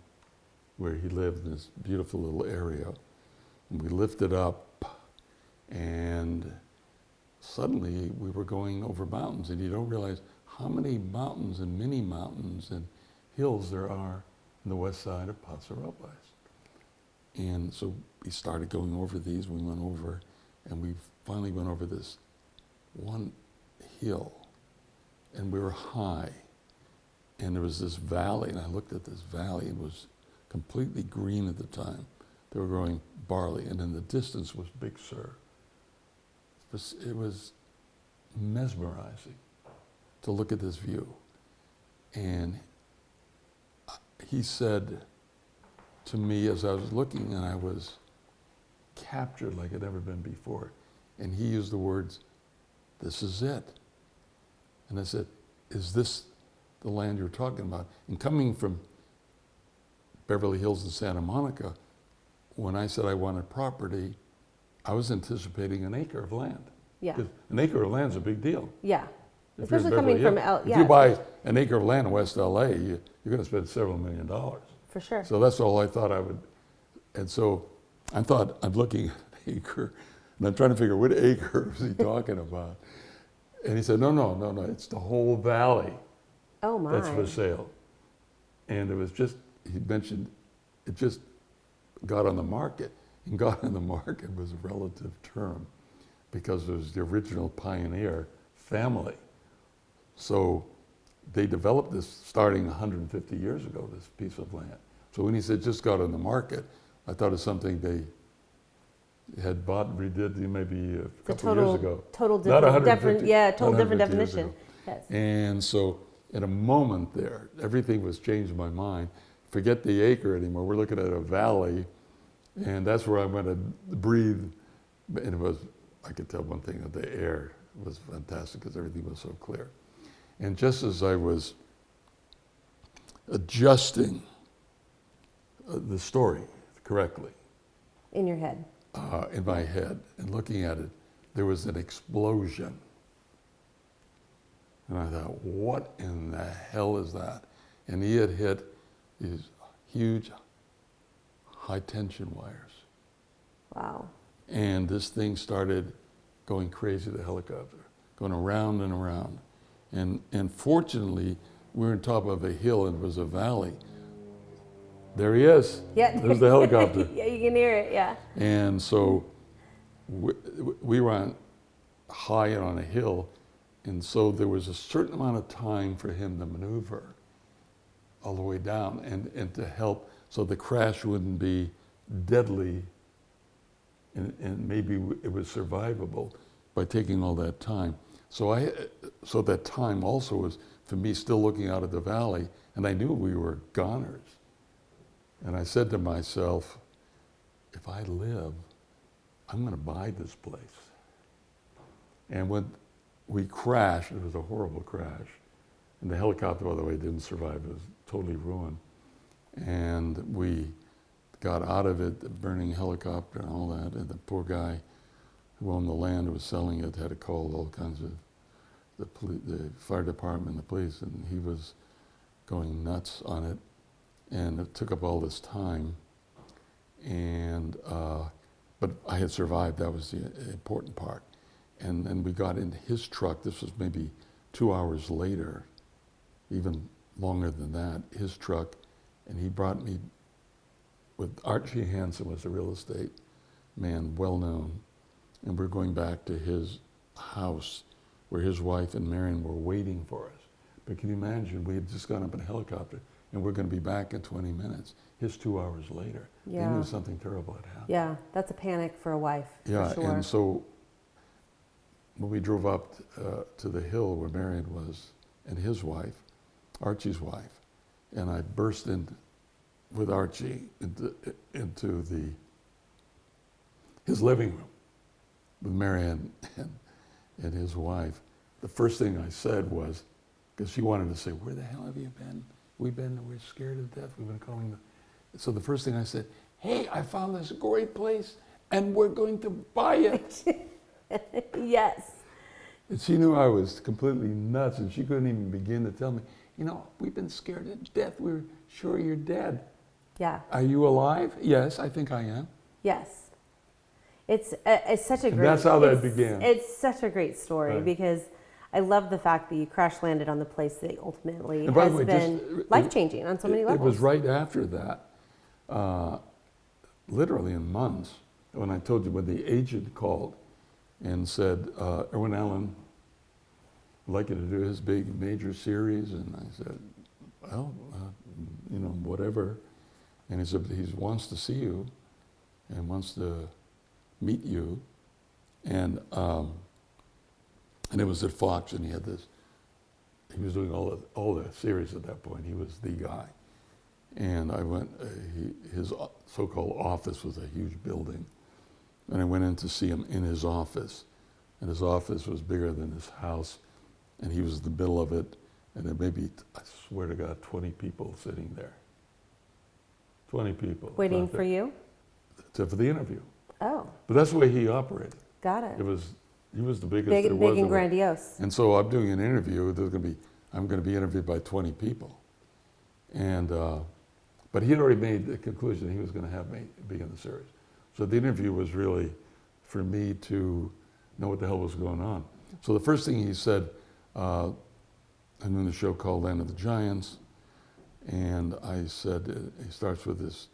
where he lived, in this beautiful little area. And we lifted up, and suddenly we were going over mountains, and you don't realize how many mountains and mini mountains and hills there are on the west side of Paso Robles. And so we started going over these, we went over, and we finally went over this one hill, and we were high, and there was this valley, and I looked at this valley, and it was completely green at the time. They were growing barley, and in the distance was Big Sur. It was mesmerizing to look at this view. And he said to me as I was looking, and I was captured like I'd never been before, and he used the words, "This is it." And I said, "Is this the land you're talking about?" And coming from Beverly Hills and Santa Monica, when I said I wanted property, I was anticipating an acre of land. Yeah. 'Cause an acre of land's a big deal. Yeah. If you're in Especially Beverly coming from Hills. yeah. If you buy an acre of land in West LA, you're going to spend several $1 million. For sure. So that's all I thought I would. And so I thought, I'm looking at an acre, and I'm trying to figure what acre is he talking about. And he said, no, it's the whole valley Oh my. that's for sale. And it was just, he mentioned, it just got on the market. And got on the market was a relative term because it was the original pioneer family. So they developed this starting 150 years ago, this piece of land. So when he said just got on the market, I thought it was something they had bought and redid maybe a couple years ago. Total Not different, 150 total different 150 years definition. ago. Yes. And so in a moment there, everything was changed in my mind. Forget the acre anymore. We're looking at a valley, and that's where I'm going to breathe. And it was, I could tell one thing, that the air was fantastic because everything was so clear. And just as I was adjusting the story correctly In your head. in my head and looking at it, there was an explosion. And I thought, what in the hell is that? And he had hit these huge high tension wires. Wow. And this thing started going crazy, the helicopter, going around and around. And fortunately, we were on top of a hill and it was a valley. There he is. Yeah. There's the helicopter. Yeah, you can hear it, yeah. And so we were on high and on a hill, and so there was a certain amount of time for him to maneuver all the way down and to help so the crash wouldn't be deadly and maybe it was survivable by taking all that time. So that time also was for me still looking out at the valley, and I knew we were goners. And I said to myself, if I live, I'm going to buy this place. And when we crashed, it was a horrible crash. And the helicopter, by the way, didn't survive. It was totally ruined. And we got out of it, the burning helicopter and all that. And the poor guy who owned the land who was selling it had to call all kinds of the fire department, the police, and he was going nuts on it. And it took up all this time. And but I had survived. That was the important part. And then we got into his truck. This was maybe 2 hours later, even longer than that, his truck. And he brought me with Archie Hansen, was a real estate man, well known. And we're going back to his house where his wife and Marian were waiting for us. But can you imagine, we had just gone up in a helicopter and we're going to be back in 20 minutes. His 2 hours later, Yeah. they knew something terrible had happened. Yeah, that's a panic for a wife, Yeah, for sure. and so when we drove up to the hill where Marian was and his wife, Archie's wife, and I burst into with Archie into his living room with Marian and his wife, the first thing I said was, because she wanted to say, "Where the hell have you been? We're scared to death. We've been calling the..." So the first thing I said, "Hey, I found this great place and we're going to buy it." Yes. And she knew I was completely nuts, and she couldn't even begin to tell me, "We've been scared to death. We're sure you're dead." Yeah. "Are you alive?" "Yes, I think I am." Yes. It's such a And great... that's how that began. It's such a great story Right. because I love the fact that you crash landed on the place that ultimately And by the has way, been life-changing on so many levels. It was right after that, literally in months, when I told you when the agent called and said, "Erwin Allen would like you to do his big major series." And I said, "Well, whatever." And he said, "He wants to see you and wants to meet you." And it was at Fox, and he was doing all the series at that point. He was the guy. And I went, his so-called office was a huge building. And I went in to see him in his office. And his office was bigger than his house. And he was in the middle of it. And there may be, I swear to God, 20 people sitting there. 20 people. Waiting for you? For the interview. Oh, But that's the way he operated. got it. He was the biggest Big, there was. big and around. grandiose. And so I'm doing an interview. I'm going to be interviewed by 20 people. And but he had already made the conclusion he was going to have me be in the series. So the interview was really for me to know what the hell was going on. So the first thing he said, I'm doing the show called Land of the Giants, and I said, he starts with this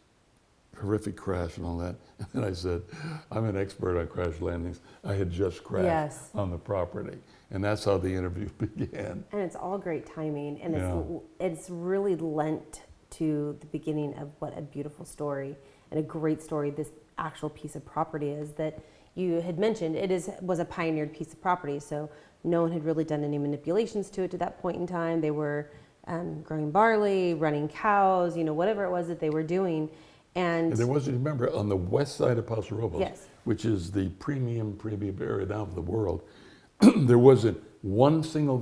horrific crash and all that. And then I said, "I'm an expert on crash landings. I had just crashed Yes. on the property." And that's how the interview began. And it's all great timing, and Yeah. it's really lent to the beginning of what a beautiful story and a great story this actual piece of property is that you had mentioned. Was a pioneered piece of property, so no one had really done any manipulations to it to that point in time. They were growing barley, running cows, whatever it was that they were doing. And there was, remember, on the west side of Paso Robles, Yes. which is the premium area now of the world, there wasn't one single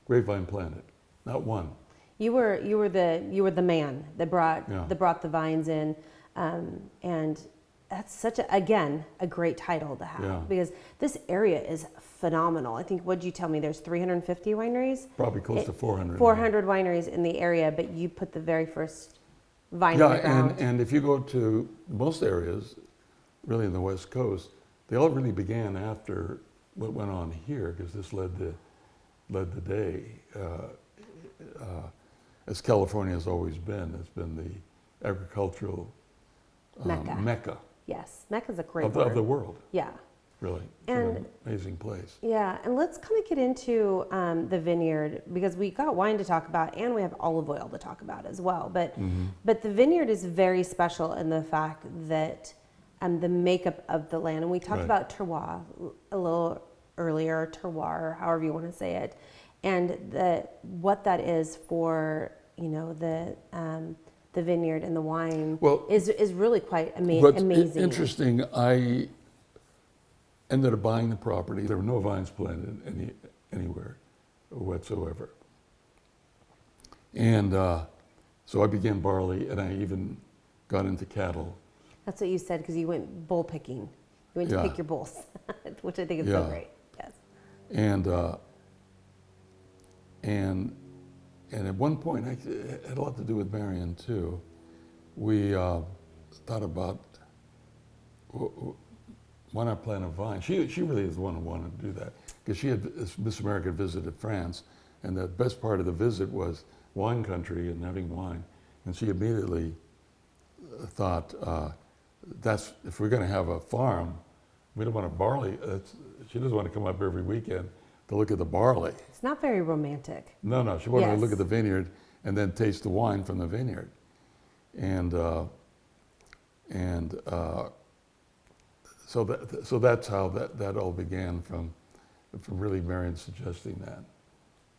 grapevine planted, not one. you were the man that brought Yeah. the vines in, and that's such a great title to have Yeah. because this area is phenomenal. I think, what'd you tell me? There's 350 wineries. Probably close to 400. 400 wineries in the area, but you put the very first vine in the ground. and if you go to most areas, really in the West Coast, they all really began after what went on here, because this led the day. As California has always been, it's been the agricultural mecca Yes, Mecca's a great of word. the world, Yeah. really. It's And- an amazing place. Yeah, and let's kind of get into the vineyard because we got wine to talk about and we have olive oil to talk about as well. But the vineyard is very special in the fact that the makeup of the land, and we talked Right. about terroir a little earlier, terroir, however you want to say it, and what that is for the vineyard and the wine is really quite What's amazing. interesting, I ended up buying the property. There were no vines planted anywhere whatsoever. And so I began barley, and I even got into cattle. That's what you said because you went bull picking. You went to Yeah. pick your bulls, which I think is Yeah. so great. Yes. And at one point, it had a lot to do with Marian too. We thought about why not plant a vine. She really is the one who wanted to do that because she had Miss America visited France, and the best part of the visit was wine country and having wine. And she immediately thought, if we're going to have a farm, we don't want a barley. She doesn't want to come up every weekend to look at the barley. It's not very romantic. No, she wanted to Yes. look at the vineyard and then taste the wine from the vineyard. So that's how that all began from really Marian suggesting that.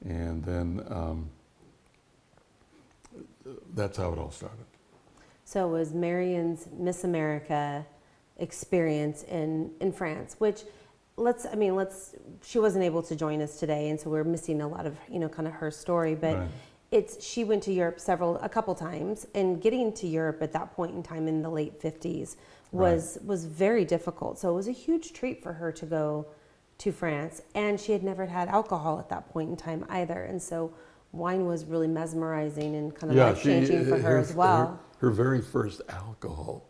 And then that's how it all started. So it was Marian's Miss America experience in France, which she wasn't able to join us today, and so we're missing a lot of, kind of her story, but Right. she went to Europe a couple times, and getting to Europe at that point in time in the late 50s was very difficult. So it was a huge treat for her to go to France, and she had never had alcohol at that point in time either, and so wine was really mesmerizing and kind of life-changing for her as well. Her very first alcohol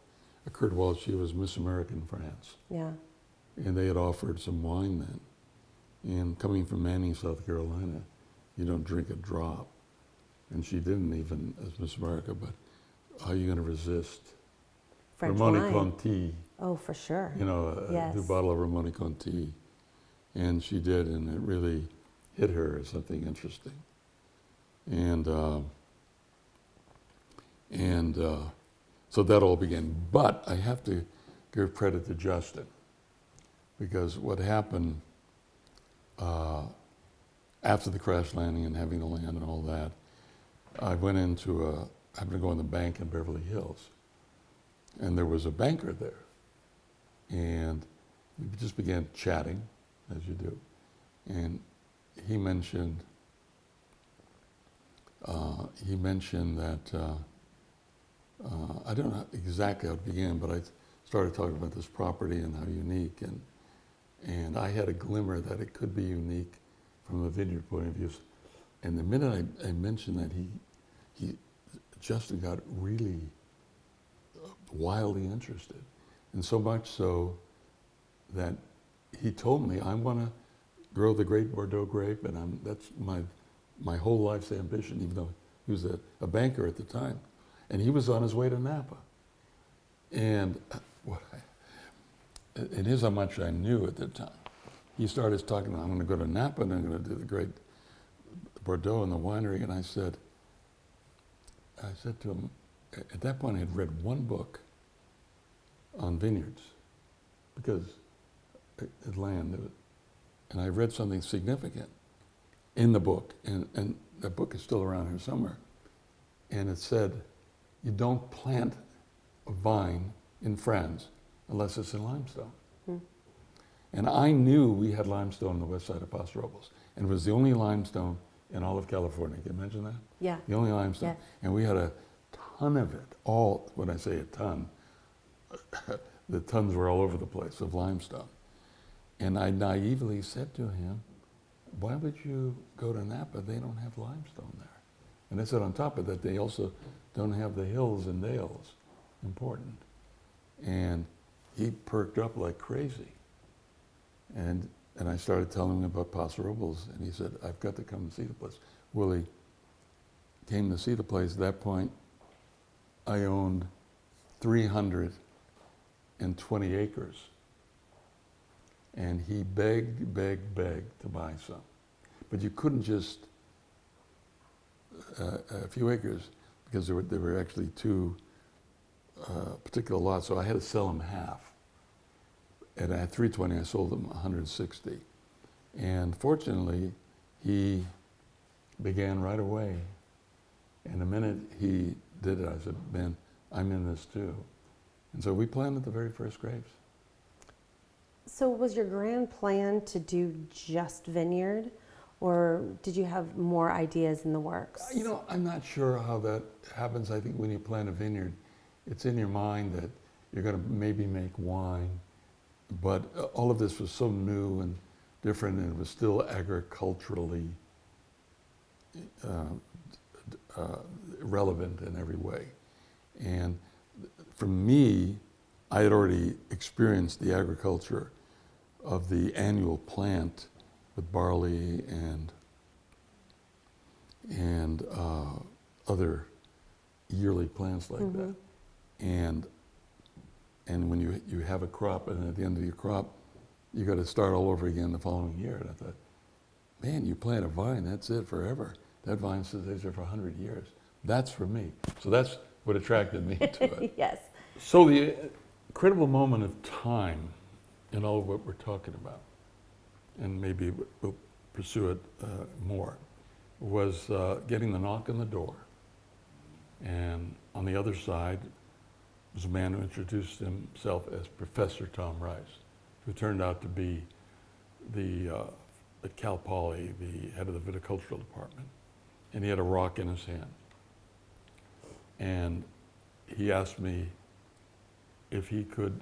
occurred while she was Miss American France. Yeah. And they had offered some wine then. And coming from Manning, South Carolina, you don't drink a drop. And she didn't even as Miss America, but how are you going to resist French Ramone wine. Conti? Oh, for sure. A new bottle of Ramone Conti. And she did, and it really hit her as something interesting. And so that all began. But I have to give credit to Justin, because what happened after the crash landing and having the land and all that, I happened to go in the bank in Beverly Hills, and there was a banker there, and we just began chatting, as you do, and he mentioned that I don't know exactly how it began, but I started talking about this property and how unique, and I had a glimmer that it could be unique from a vineyard point of view. And the minute I mentioned that, Justin got really wildly interested, and so much so that he told me, I want to grow the great Bordeaux grape, and that's my whole life's ambition, even though he was a banker at the time. And he was on his way to Napa. And here's how much I knew at the time. He started talking about, I'm going to go to Napa and I'm going to do the great Bordeaux and the winery. And I said to him, at that point I had read one book on vineyards, because at land, and I read something significant in the book, and that book is still around here somewhere. And it said, you don't plant a vine in France unless it's in limestone. And I knew we had limestone on the west side of Paso Robles, and it was the only limestone in all of California. Can you mention that? Yeah. The only limestone. Yeah. And we had a ton of it, when I say a ton, the tons were all over the place of limestone. And I naively said to him, why would you go to Napa? They don't have limestone there. And I said, on top of that, they also don't have the hills and dales. Important. And he perked up like crazy. And I started telling him about Paso Robles, and he said, I've got to come and see the place. Willie came to see the place. At that point, I owned 320 acres. And he begged to buy some. But you couldn't just, a few acres, because there were actually two particular lots, so I had to sell them half. And at 320, I sold them 160. And fortunately, he began right away. And the minute he did it, I said, man, I'm in this too. And so we planted the very first grapes. So was your grand plan to do just vineyard, or did you have more ideas in the works? I'm not sure how that happens. I think when you plant a vineyard, it's in your mind that you're going to maybe make wine. But all of this was so new and different, and it was still agriculturally relevant in every way. And for me, I had already experienced the agriculture of the annual plant with barley and other yearly plants like that. And when you have a crop, and at the end of your crop, you got to start all over again the following year. And I thought, man, you plant a vine, that's it forever. That vine stays there for 100 years. That's for me. So that's what attracted me to it. Yes. So the incredible moment of time in all of what we're talking about, and maybe we'll pursue it more, was getting the knock on the door. And on the other side was a man who introduced himself as Professor Tom Rice, who turned out to be at Cal Poly, the head of the viticultural department. And he had a rock in his hand. And he asked me if he could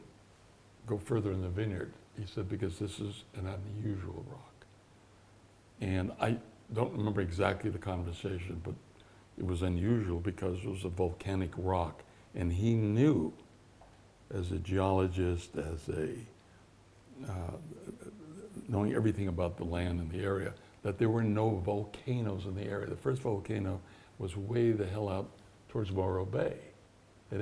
go further in the vineyard. He said, because this is an unusual rock. And I don't remember exactly the conversation, but it was unusual because it was a volcanic rock. And he knew, as a geologist, knowing everything about the land and the area, that there were no volcanoes in the area. The first volcano was way the hell out towards Morro Bay. And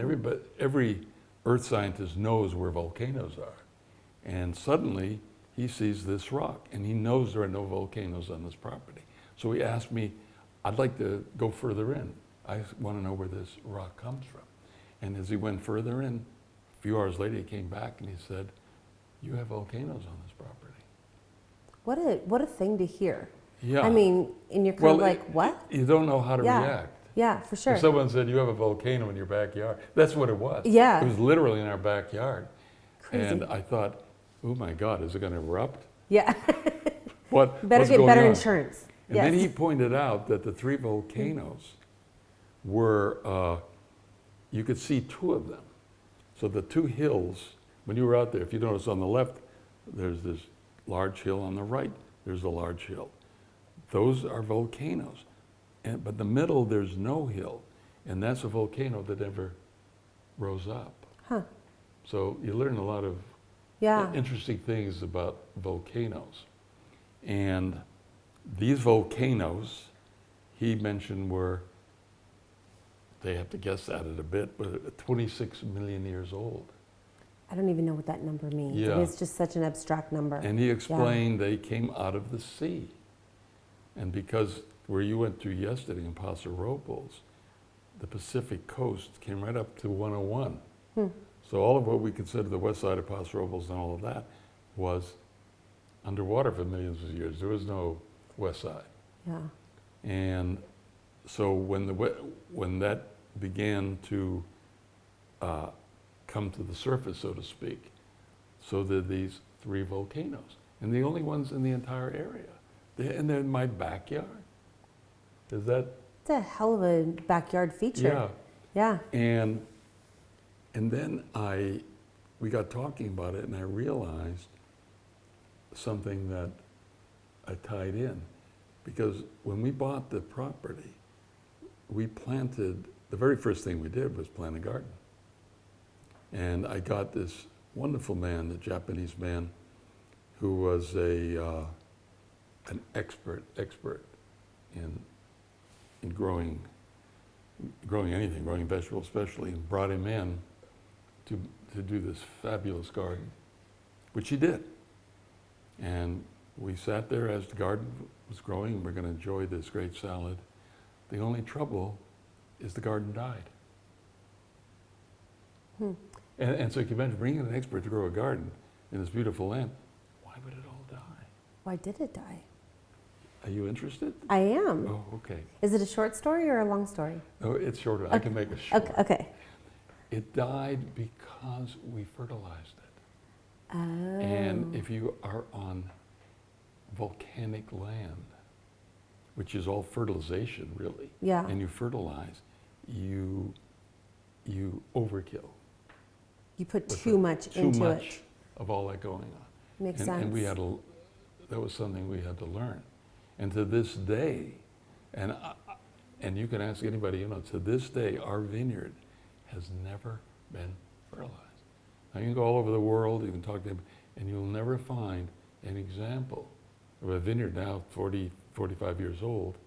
every earth scientist knows where volcanoes are. And suddenly he sees this rock and he knows there are no volcanoes on this property. So he asked me, I'd like to go further in. I want to know where this rock comes from. And as he went further in, a few hours later he came back and he said, you have volcanoes on this property. What a thing to hear. Yeah. I mean, and you're kind of like, what? You don't know how to react. Yeah, for sure. If someone said, you have a volcano in your backyard, that's what it was. Yeah. It was literally in our backyard. Crazy. And I thought, oh my God, is it going to erupt? Yeah. What's Better get going better on? insurance. And Yes. then he pointed out that the 3 volcanoes were, you could see 2 of them. So the 2 hills, when you were out there, if you notice on the left, there's this large hill. On the right, there's a large hill. Those are volcanoes. But the middle, there's no hill. And that's a volcano that never rose up. Huh. So you learn a lot of interesting things about volcanoes. And these volcanoes, he mentioned, they have to guess at it a bit, but 26 million years old. I don't even know what that number means. Yeah. I mean, it's just such an abstract number. And he explained they came out of the sea. And because where you went to yesterday in Paso Robles, the Pacific coast came right up to 101. So all of what we consider the west side of Paso Robles and all of that was underwater for millions of years. There was no west side. Yeah. And so when that began to come to the surface, so to speak, so did these 3 volcanoes. And the only ones in the entire area. And they're in my backyard. Is that? It's a hell of a backyard feature. Yeah. Yeah. And then we got talking about it, and I realized something that I tied in. Because when we bought the property, we planted, the very first thing we did was plant a garden. And I got this wonderful man, the Japanese man, who was an expert in growing anything, growing vegetables especially, and brought him in to do this fabulous garden, which he did. And we sat there as the garden was growing, and we're going to enjoy this great salad. The only trouble is the garden died. And so you can imagine bringing an expert to grow a garden in this beautiful land, why would it all die? Why did it die? Are you interested? I am. Oh, okay. Is it a short story or a long story? Oh, it's shorter. I can make it short. Okay. It died because we fertilized it. Oh. And if you are on volcanic land, which is all fertilization really, Yeah. and you fertilize, you overkill. You put too much into Too it. much of all that going on. Makes And sense. that was something we had to learn. And to this day, and you can ask anybody, to this day, our vineyard has never been fertilized. Now you can go all over the world, you can talk to them, and you'll never find an example of a vineyard now 40, 45 years old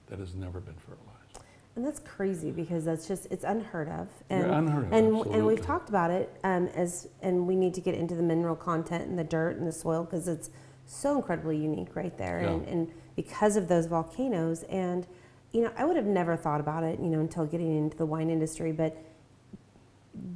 that has never been fertilized. And that's crazy because it's unheard of. Yeah, unheard of, And absolutely. we've talked about it and we need to get into the mineral content and the dirt and the soil because it's so incredibly unique right there. Yeah. And because of those volcanoes, and I would have never thought about it, until getting into the wine industry, but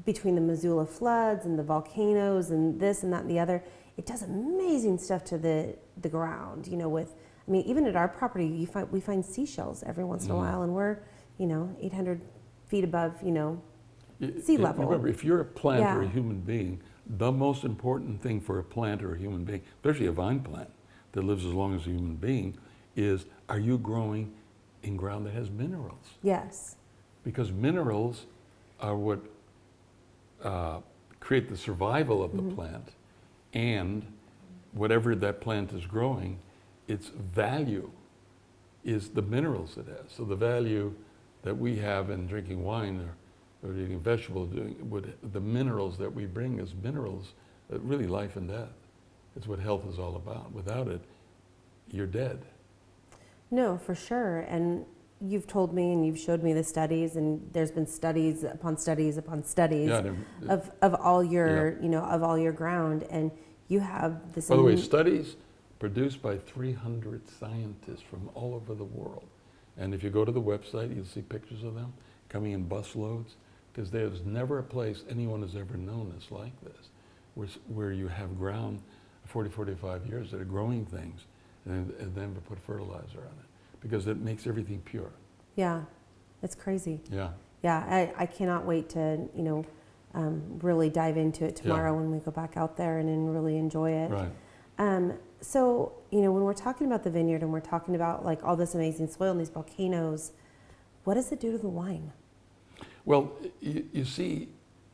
between the Missoula floods and the volcanoes and this and that and the other, it does amazing stuff to the ground, even at our property, we find seashells every once in a while, and we're, 800 feet above, Yeah, sea level. Remember, if you're a plant or a Yeah. human being, the most important thing for a plant or a human being, especially a vine plant that lives as long as a human being, is are you growing in ground that has minerals? Yes. Because minerals are what create the survival of the plant, and whatever that plant is growing, its value is the minerals it has. So the value that we have in drinking wine or eating vegetables, the minerals that we bring as minerals, really life and death. It's what health is all about. Without it, you're dead. No, for sure. And you've told me and you've showed me the studies, and there's been studies upon studies upon studies of all your, of all your ground, and you have this. By the way, studies produced by 300 scientists from all over the world. And if you go to the website, you'll see pictures of them coming in busloads, because there's never a place anyone has ever known that's like this, where you have ground 40, 45 years that are growing things and then put fertilizer on it, because it makes everything pure. Yeah, it's crazy. Yeah. Yeah, I cannot wait to, really dive into it tomorrow when we go back out there and really enjoy it. Right. So, when we're talking about the vineyard and we're talking about like all this amazing soil and these volcanoes, what does it do to the wine? Well, you see,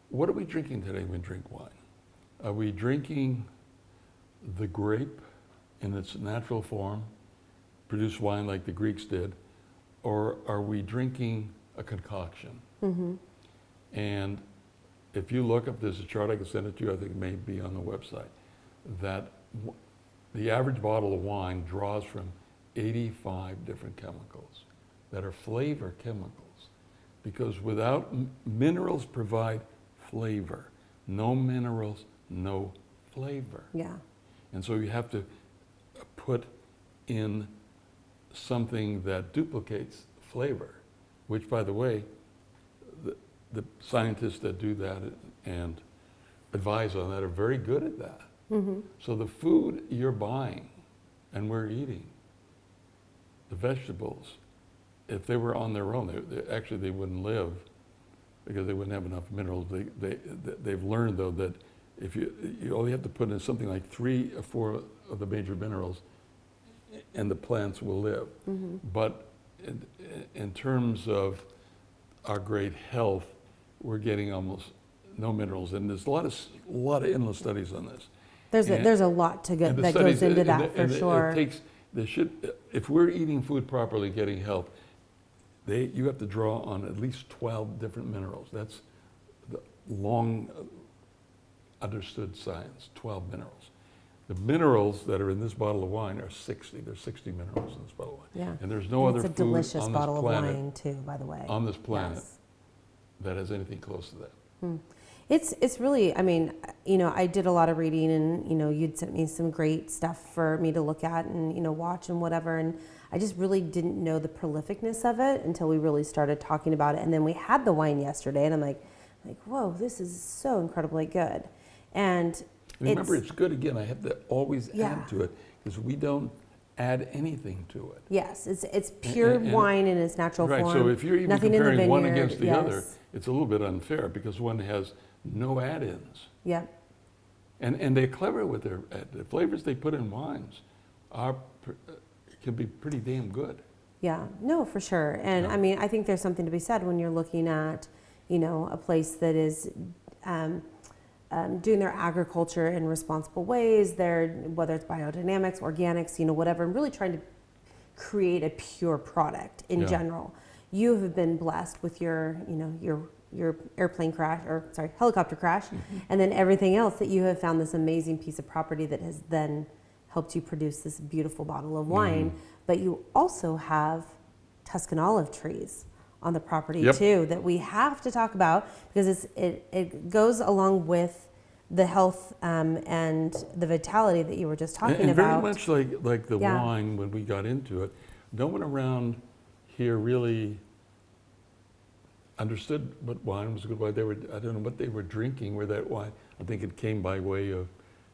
what are we drinking today when we drink wine? Are we drinking the grape in its natural form, produce wine like the Greeks did, or are we drinking a concoction? Mm-hmm. And if you look up, there's a chart, I can send it to you, I think it may be on the website, that the average bottle of wine draws from 85 different chemicals that are flavor chemicals. Because without minerals provide flavor. No minerals, no flavor. Yeah. And so you have to put in something that duplicates flavor, which, by the way, the scientists that do that and advise on that are very good at that. Mm-hmm. So the food you're buying and we're eating, the vegetables, if they were on their own, they wouldn't live, because they wouldn't have enough minerals. They've learned, though, that if you only have to put in something like 3 or 4 of the major minerals, and the plants will live. Mm-hmm. But in terms of our great health, we're getting almost no minerals, and there's a lot of endless studies on this. There's a lot that goes into that, for sure. If we're eating food properly, getting health, you have to draw on at least 12 different minerals. That's the long understood science, 12 minerals. The minerals that are in this bottle of wine are 60. There's 60 minerals in this bottle of wine. Yeah. And there's no other it's a food delicious on bottle this of planet, wine too, by the way. on this planet Yes. that has anything close to that. It's really, I did a lot of reading, and, you'd sent me some great stuff for me to look at and, watch and whatever. And I just really didn't know the prolificness of it until we really started talking about it. And then we had the wine yesterday, and I'm like, whoa, this is so incredibly good. And Remember, it's good, again, I have to always Yeah. add to it, because we don't add anything to it. yes, it's pure And- wine in its natural Right, form. so if you're even Nothing in the comparing one vineyard, against the yes. other, it's a little bit unfair, because one has no add-ins. Yep. And they're clever with the flavors they put in wines can be pretty damn good. Yeah, no, for sure. And Yeah. I think there's something to be said when you're looking at, a place that is doing their agriculture in responsible ways. Whether it's biodynamics, organics, whatever, and really trying to create a pure product in Yeah. general. You have been blessed with your airplane crash, helicopter crash, and then everything else that you have found this amazing piece of property that has then helped you produce this beautiful bottle of wine. But you also have Tuscan olive trees on the property Yep. too, that we have to talk about, because it goes along with the health and the vitality that you were just talking And about. very much like the Yeah. wine, when we got into it, no one around here really understood what wine was good. Why I don't know what they were drinking with that wine. I think it came by way of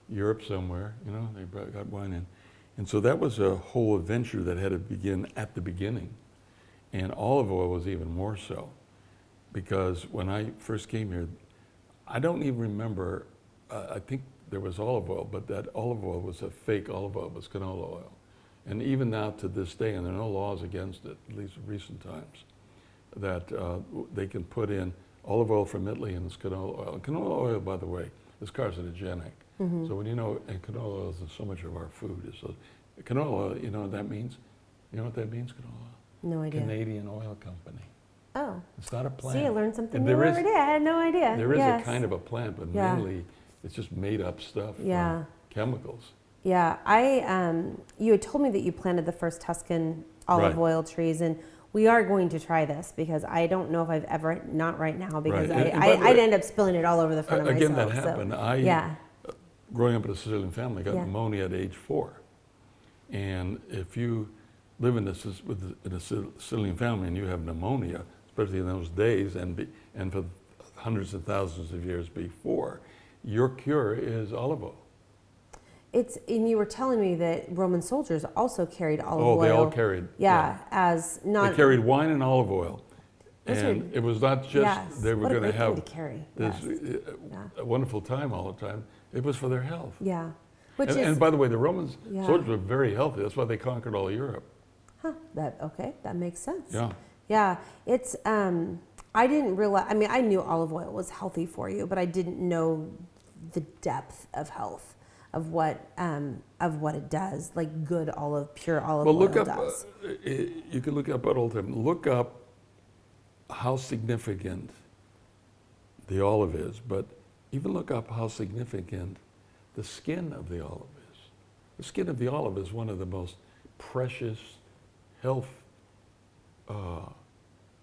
Europe somewhere. They got wine in, and so that was a whole adventure that had to begin at the beginning, and olive oil was even more so. because when I first came here, I don't even remember, I think there was olive oil, but that olive oil was a fake olive oil, it was canola oil. And even now to this day, and there are no laws against it, at least in recent times, that they can put in olive oil from Italy and it's canola oil. And canola oil, by the way, is carcinogenic. So when and canola oil is so much of our food. So canola oil, you know what that means? You know what that means, canola oil? No idea. Canadian Oil Company. Oh. It's not a plant. See, I learned something And new every day. I had no idea. There is Yes. a kind of a plant, but Yeah. mainly it's just made up stuff Yeah. from chemicals. Yeah, you had told me that you planted the first Tuscan olive Right. oil trees, and we are going to try this because I don't know if I've ever, not right now, because Right. And by the I'd way, end up spilling it all over the front of Again, myself. that happened. Yeah. Growing up in a Sicilian family, got Yeah. pneumonia at age 4. And if you live in a Sicilian family and you have pneumonia, especially in those days and for hundreds of thousands of years before, your cure is olive oil. And you were telling me that Roman soldiers also carried olive oil. Oh, they all carried. Yeah, as not. They carried wine and olive oil. Those And are- it was not just Yes. they were What a going to great thing have to carry. this Yes. a wonderful time all the time. It was for their health. Yeah. Which And, is, and by the way, the Romans Yeah. soldiers were very healthy. That's why they conquered all of Europe. that makes sense. Yeah. Yeah, it's, I didn't realize, I mean, I knew olive oil was healthy for you, but I didn't know the depth of health of what it does, like good pure olive Well, oil look up. does. You can look up all the time. Look up how significant the olive is, but even look up how significant the skin of the olive is. The skin of the olive is one of the most precious health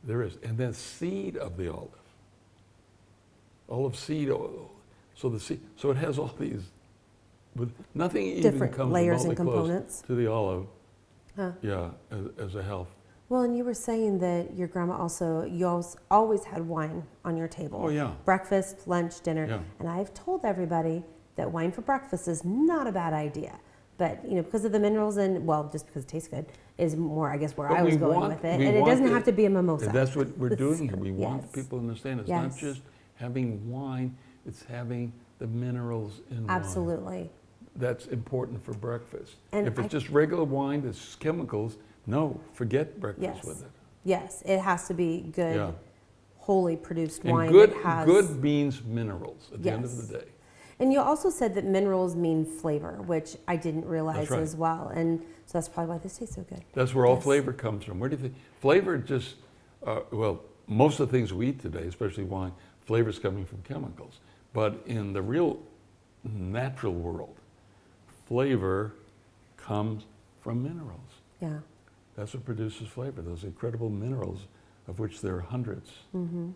there is. And then seed of the olive seed oil. So it has all these, but nothing even Different comes layers and remotely close components. to the olive. Huh. Yeah, as a health. Well, and you were saying that your grandma you always had wine on your table. Oh, yeah. Breakfast, lunch, dinner. Yeah. And I've told everybody that wine for breakfast is not a bad idea. But, because of the minerals and, well, just because it tastes good, is more, I guess, where But I was we going want- with it. we And it want doesn't the- have to be a mimosa. And that's what we're doing here. We want Yes. people to understand it's Yes. not just having wine, it's having the minerals in wine. Absolutely. That's important for breakfast. And If it's just regular wine, that's chemicals, no, forget breakfast Yes. with it. Yes, it has to be good, Yeah. wholly produced And wine good, that has. good means minerals at the end of Yes. the day. And you also said that minerals mean flavor, which I didn't realize right. as well. And so that's probably why this tastes so good. That's where all Yes. flavor comes from. Where do you think? Flavor just, most of the things we eat today, especially wine, flavor's coming from chemicals. But in the real natural world, flavor comes from minerals. Yeah. That's what produces flavor. Those incredible minerals, of which there are hundreds in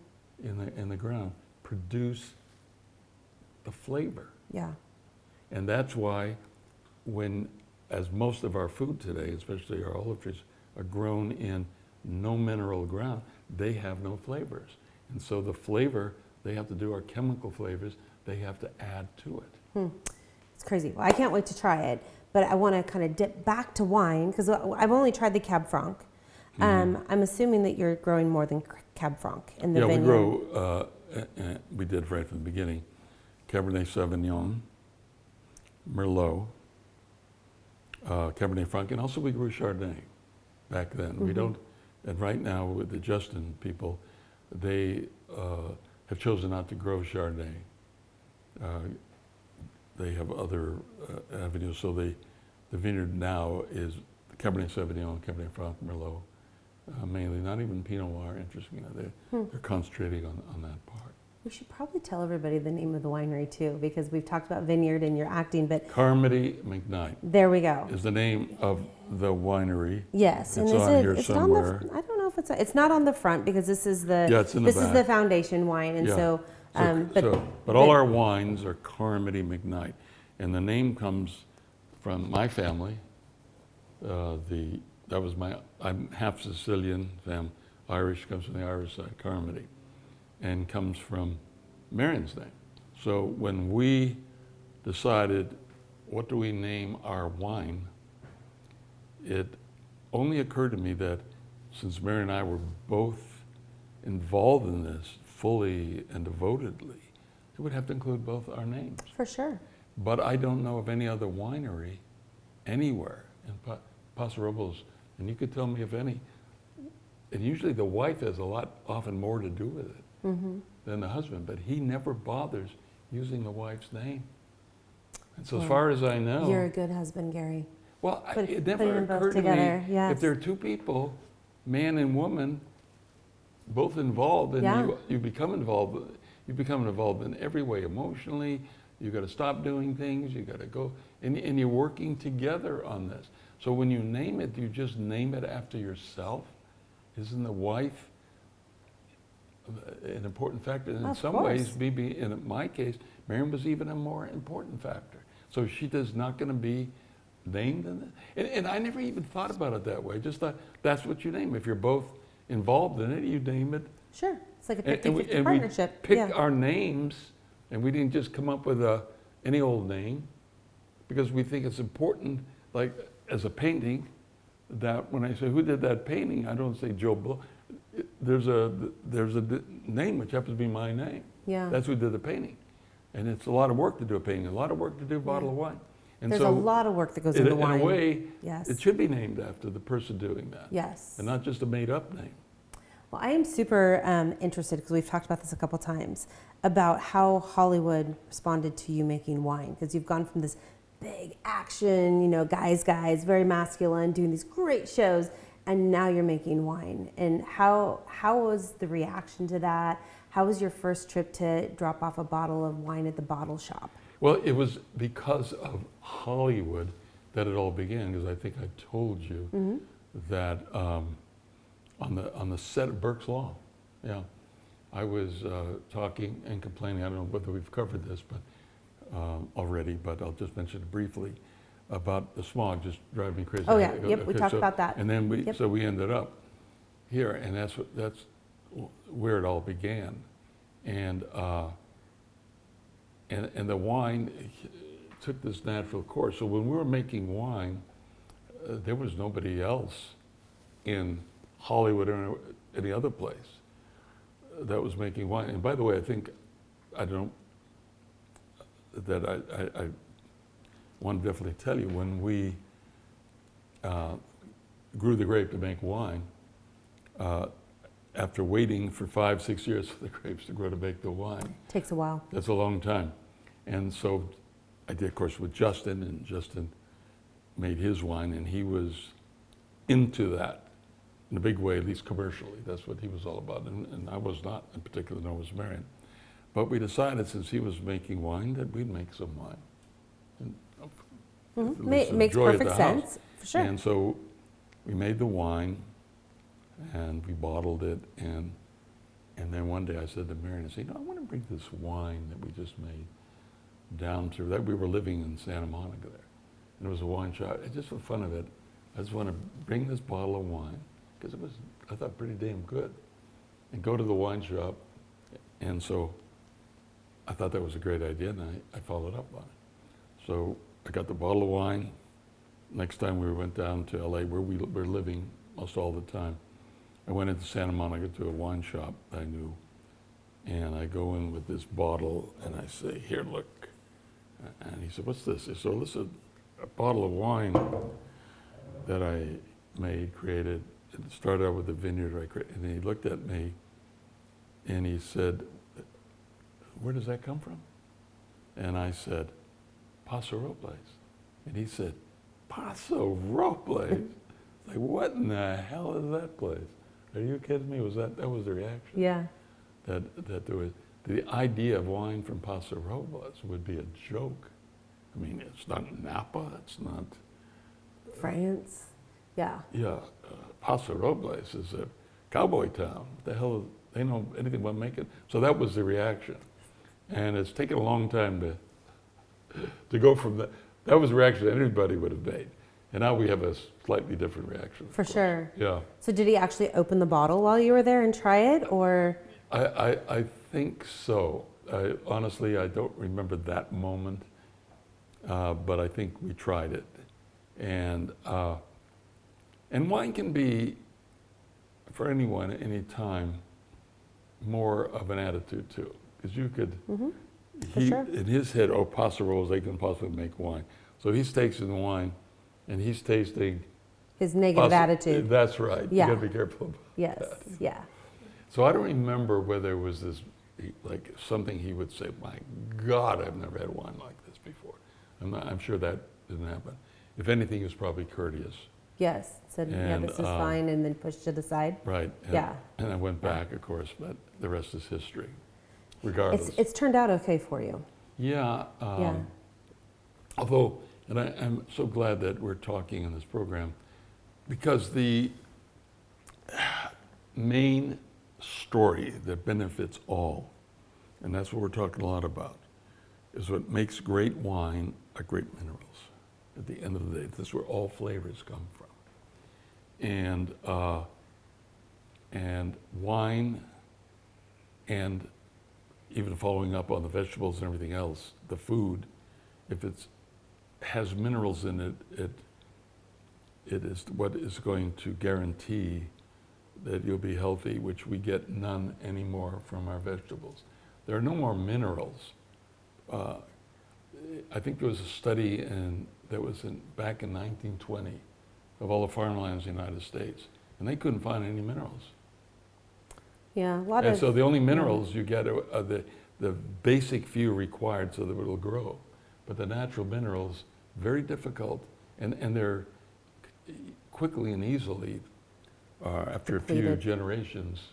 the ground, produce the flavor. Yeah. And that's why as most of our food today, especially our olive trees, are grown in no mineral ground, they have no flavors. And so the flavor they have to do are chemical flavors they have to add to it. It's crazy. Well, I can't wait to try it, but I want to kind of dip back to wine because I've only tried the Cab Franc. I'm assuming that you're growing more than Cab Franc in the vineyard. We grow, we did right from the beginning, Cabernet Sauvignon, Merlot, Cabernet Franc, and also we grew Chardonnay back then. We don't, and right now with the Justin people, they have chosen not to grow Chardonnay. They have other avenues, so the vineyard now is Cabernet Sauvignon, Cabernet Franc, Merlot, mainly, not even Pinot Noir, interestingly. They're concentrating on that part. We should probably tell everybody the name of the winery too, because we've talked about vineyard and you're acting, but Carmody McKnight there we go. is the name of the winery. Yes, It's and on here somewhere. I don't know if it's not on the front because this is the Yeah, it's in the this is back. the foundation wine, and Yeah. So But all our wines are Carmody McKnight, and the name comes from my family. I'm half Sicilian, Irish, comes from the Irish side, Carmody, and comes from Marian's name. So when we decided what do we name our wine, it only occurred to me that since Marian and I were both involved in this fully and devotedly, it would have to include both our names. For sure. But I don't know of any other winery anywhere in Paso Robles, and you could tell me if any. And usually the wife has often more to do with it than the husband, but he never bothers using the wife's name. And so as far as I know. You're a good husband, Gary. Well, it putting never them both occurred to together, me, yes. if there are two people, man and woman, both involved, and Yeah. you become involved in every way, emotionally. You got to stop doing things. You got to go, and you're working together on this. So when you name it, you just name it after yourself. Isn't the wife an important factor? And in Of some course. ways, maybe in my case, Marian was even a more important factor. So she is not going to be named in it. And I never even thought about it that way. I just thought that's what you name. If you're both involved in it, you name it. Sure. It's like a And 50-50 partnership. we picked our names, and we didn't just come up with any old name, because we think it's important, like as a painting, that when I say, who did that painting, I don't say Joe Blow. There's a name which happens to be my name. Yeah. That's who did the painting. And it's a lot of work to do a painting, a lot of work to do a bottle of wine. And There's so a lot of work that goes into wine. in a way, Yes. it should be named after the person doing that. Yes. And not just a made up name. Well, I am super interested, because we've talked about this a couple times, about how Hollywood responded to you making wine. Because you've gone from this big action, guys, very masculine, doing these great shows, and now you're making wine. And how was the reaction to that? How was your first trip to drop off a bottle of wine at the bottle shop? Well, it was because of Hollywood that it all began, because I think I told you that on the set of Burke's Law, I was talking and complaining. I don't know whether we've covered this, but already, but I'll just mention it briefly, about the smog just driving me crazy. Oh yeah, yep, we talked about that. And then we ended up here, and that's where it all began, and the wine took this natural course. So when we were making wine, there was nobody else in Hollywood or any other place that was making wine. And by the way, I want to definitely tell you, when we grew the grape to make wine, after waiting for 5-6 years for the grapes to grow to make the wine. Takes a while. That's a long time. And so I did, of course, with Justin, and Justin made his wine, and he was into that in a big way, at least commercially. That's what he was all about. And I was not in particular, nor was Marian. But we decided, since he was making wine, that we'd make some wine. And Makes perfect house. sense, for sure. And so we made the wine, and we bottled it, and then one day I said to Marian, I want to bring this wine that we just made down to that. We were living in Santa Monica there, and it was a wine shop. Just for fun of it, I just want to bring this bottle of wine, because it was, I thought, pretty damn good, and go to the wine shop. And so I thought that was a great idea, and I followed up on it. So I got the bottle of wine. Next time we went down to LA, where we were living most all the time, I went into Santa Monica to a wine shop I knew, and I go in with this bottle, and I say, "Here, look." And he said, "What's this?" I said, "Well, this is a bottle of wine that I created. It started out with a vineyard I created." And he looked at me, and he said, "Where does that come from?" And I said, "Paso Robles." And he said, "Paso Robles?" Like, what in the hell is that place? Are you kidding me? That was the reaction? Yeah. That there was, the idea of wine from Paso Robles would be a joke. I mean, it's not Napa, it's not... France, yeah. Yeah, Paso Robles is a cowboy town. What the hell, they know anything about making? So that was the reaction. And it's taken a long time to go from that. That was the reaction that anybody would have made. And now we have a slightly different reaction. For sure. Yeah. So did he actually open the bottle while you were there and try it, or? I think so. Honestly, I don't remember that moment, but I think we tried it. And wine can be, for anyone, any time, more of an attitude too, because you could. For sure. In his head, oh, Paso Robles, they can possibly make wine. So he's tasting the wine, and he's tasting His negative attitude. That's right. Yeah. You got to be careful about Yes. that. Yeah. So I don't remember whether it was this, like something he would say, my God, I've never had wine like this before. I'm sure that didn't happen. If anything, he was probably courteous. Yes. Said, yeah, And, this is fine, and then pushed to the side. Right. And, Yeah. And I went back, of course, but the rest is history, regardless. It's turned out okay for you. Yeah. Yeah. Although, and I'm so glad that we're talking in this program, because the main story that benefits all, and that's what we're talking a lot about, is what makes great wine are great minerals. At the end of the day, this is where all flavors come from. And wine, and even following up on the vegetables and everything else, the food, if it has minerals in it, it is what is going to guarantee that you'll be healthy, which we get none anymore from our vegetables. There are no more minerals. I think there was a study that was back in 1920 of all the farmlands in the United States, and they couldn't find any minerals. Yeah, a lot And of. so the only minerals you get are the basic few required so that it'll grow. But the natural minerals, very difficult, and they're quickly and easily, after a few Depleted. generations,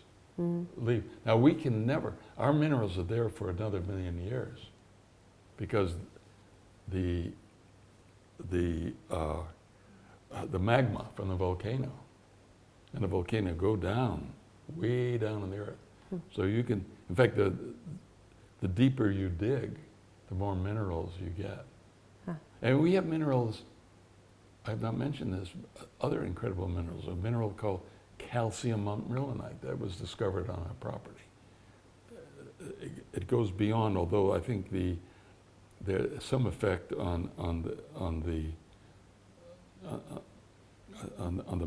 leave. Now we can never, our minerals are there for another 1,000,000 years, because the magma from the volcano, and the volcano go down, way down in the earth. So you can, in fact, the deeper you dig, the more minerals you get. And we have minerals, I've not mentioned this, other incredible minerals. A mineral called calcium marlinite that was discovered on our property. It goes beyond, although I think there's some effect on the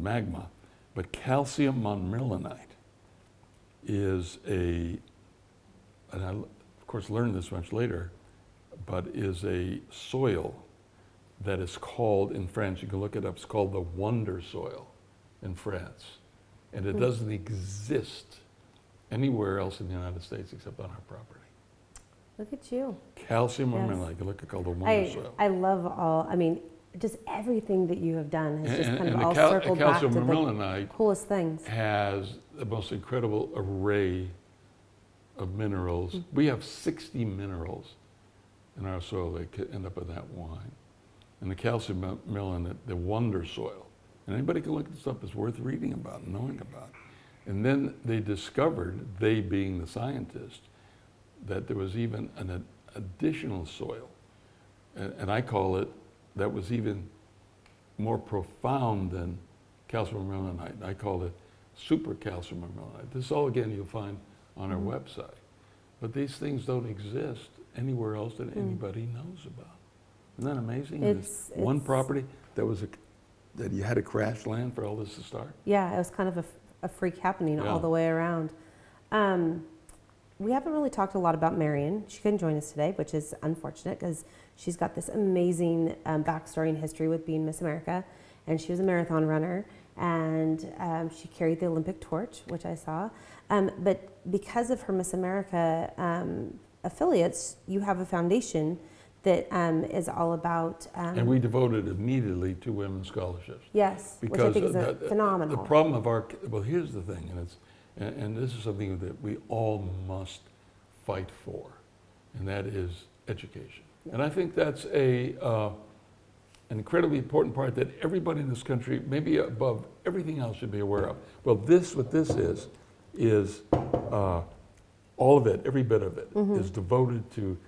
magma, but calcium marlinite is and I of course learned this much later, but is a soil that is called, in France, you can look it up, it's called the wonder soil in France. And it doesn't exist anywhere else in the United States except on our property. Look at you. Calcium Yes. marlinite, you look at called the wonder soil. I love just everything that you have done has just kind of And all the circled back to calcium the marlinite coolest things. has the most incredible array of minerals. We have 60 minerals in our soil that could end up in that wine. And the calcium marlinite, the wonder soil. And anybody can look this up, it's worth reading about and knowing about. And then they discovered, they being the scientists, that there was even an additional soil. And I call it, that was even more profound than calcium marlinite. I call it super calcium marlinite. This all, again, you'll find on our website. But these things don't exist anywhere else that anybody knows about. Isn't that amazing? It's one property that you had to crash land for all this to start. Yeah, it was kind of a freak happening Yeah. all the way around. We haven't really talked a lot about Marian. She couldn't join us today, which is unfortunate because she's got this amazing backstory and history with being Miss America. And she was a marathon runner, and she carried the Olympic torch, which I saw. But because of her Miss America affiliates, you have a foundation that is all about. And we devoted immediately to women's scholarships. Yes, which I think is phenomenal. The problem of well, here's the thing, and this is something that we all must fight for, and that is education. And I think that's an incredibly important part that everybody in this country, maybe above everything else, should be aware of. Well, what this is all of it, every bit of it, is devoted to.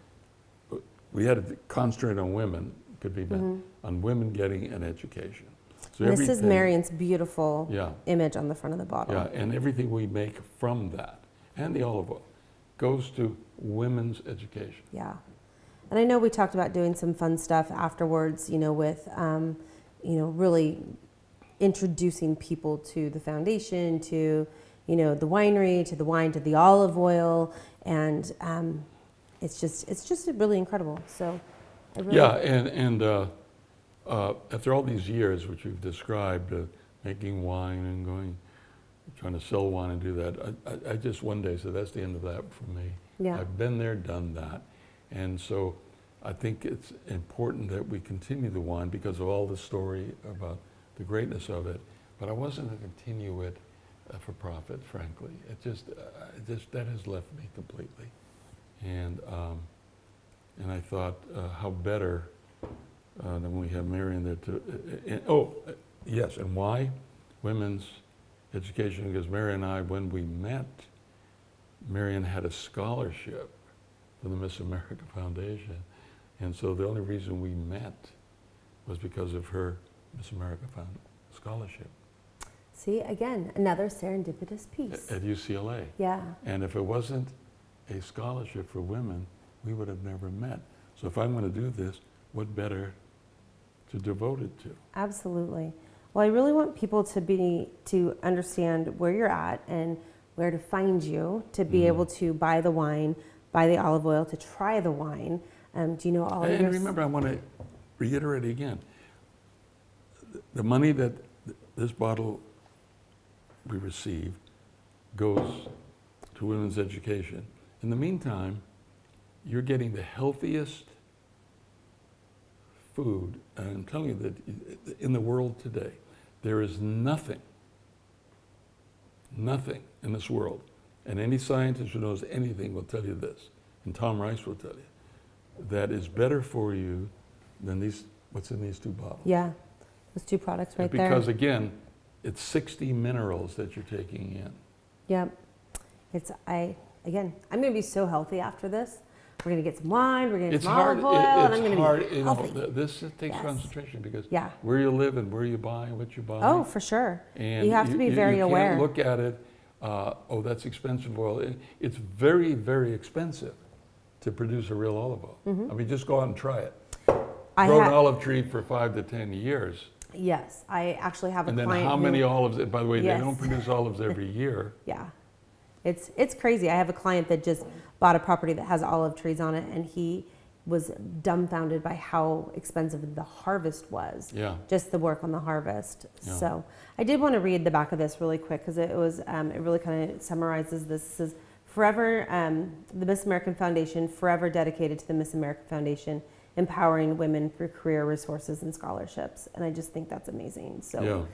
We had to concentrate on women, could be men, on women getting an education. So And this is Marian's beautiful image on the front of the bottle. Yeah, and everything we make from that, and the olive oil, goes to women's education. Yeah. And I know we talked about doing some fun stuff afterwards, with, really introducing people to the foundation, to, the winery to the wine to the olive oil, and it's just really incredible. So, and after all these years, which you've described, making wine and trying to sell wine and do that, I just one day said, that's the end of that for me. Yeah. I've been there, done that. And so I think it's important that we continue the wine because of all the story about the greatness of it. But I wasn't going to continue it for profit, frankly. It just that has left me completely. And I thought, how better than we have Marian there yes, and why? Women's education, because Marian and I, when we met, Marian had a scholarship from the Miss America Foundation. And so the only reason we met was because of her Miss America scholarship. See, again, another serendipitous piece. At UCLA. Yeah. And if it wasn't a scholarship for women, we would have never met. So if I'm going to do this, what better to devote it to? Absolutely. Well, I really want people to understand where you're at and where to find you, to be able to buy the wine, buy the olive oil, to try the wine. Do you know all of And remember, I want to reiterate again, the money that this bottle we receive goes to women's education. In the meantime, you're getting the healthiest food, and I'm telling you that in the world today, there is nothing in this world, and any scientist who knows anything will tell you this, and Tom Rice will tell you, that is better for you than what's in these two bottles. Yeah, those two products right there. Because again, it's 60 minerals that you're taking in. Yep. I'm going to be so healthy after this. We're going to get some wine, we're going to get some olive oil, and I'm going to be healthy. This takes concentration because Yeah. where you live and where you buy, what you buy. Oh, for sure. And you have to be very aware. You can't look at it, that's expensive oil. It's very, very expensive to produce a real olive oil. I mean, just go out and try it. Grow an olive tree for 5 to 10 years. Yes, I actually have a client. And then how many olives, by the way, Yes. they don't produce olives every year. Yeah, it's crazy. I have a client that just bought a property that has olive trees on it, and he was dumbfounded by how expensive the harvest was. Yeah. Just the work on the harvest. Yeah. So I did want to read the back of this really quick because it really kind of summarizes this. It says, forever, the Miss American Foundation, forever dedicated to the Miss American Foundation, empowering women through career resources and scholarships. And I just think that's amazing. So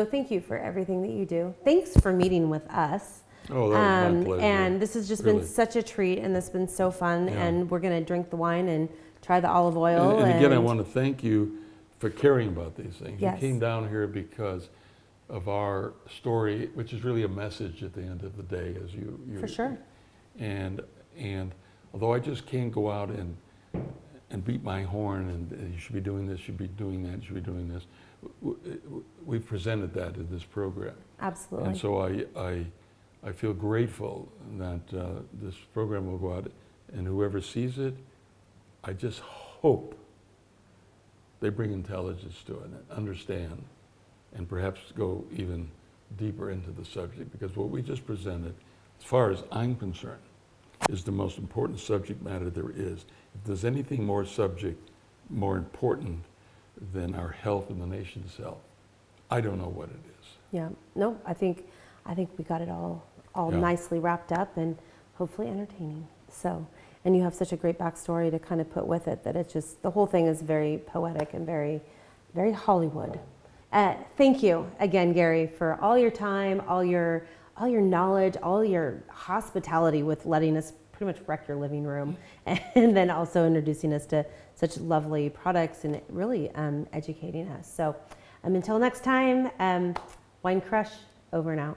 thank you for everything that you do. Thanks for meeting with us. Oh, that was my pleasure. And this has just been such a treat, and it's been so fun. Yeah. And we're going to drink the wine and try the olive oil. And again, I want to thank you for caring about these things. Yes. You came down here because of our story, which is really a message at the end of the day, as you For sure. And although I just can't go out and beat my horn and you should be doing this, you should be doing that, you should be doing this. We've presented that in this program. Absolutely. And so I feel grateful that this program will go out, and whoever sees it, I just hope they bring intelligence to it and understand, and perhaps go even deeper into the subject, because what we just presented, as far as I'm concerned, is the most important subject matter there is. If there's anything more important than our health and the nation's health, I don't know what it is. Yeah. No, I think we got it all nicely wrapped up and hopefully entertaining. So, and you have such a great backstory to kind of put with it that it's just, the whole thing is very poetic and very, very Hollywood. Thank you again, Gary, for all your time, all your knowledge, all your hospitality with letting us pretty much wreck your living room, and then also introducing us to such lovely products and really educating us. So until next time, Wine Crush, over and out.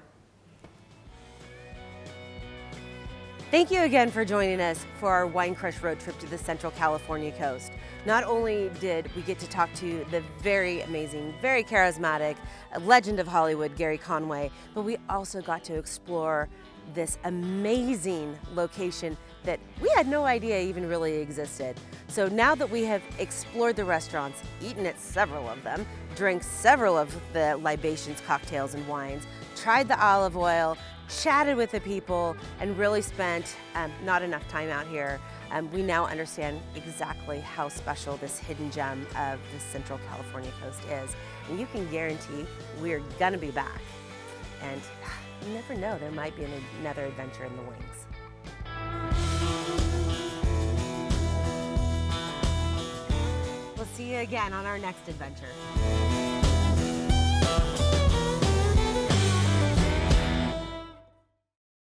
Thank you again for joining us for our Wine Crush road trip to the Central California coast. Not only did we get to talk to the very amazing, very charismatic, legend of Hollywood, Gary Conway, but we also got to explore this amazing location that we had no idea even really existed. So now that we have explored the restaurants, eaten at several of them, drank several of the libations, cocktails, and wines, tried the olive oil, chatted with the people, and really spent not enough time out here, we now understand exactly how special this hidden gem of the Central California coast is. And you can guarantee we're gonna be back. And you never know, there might be another adventure in the wings. We'll see you again on our next adventure.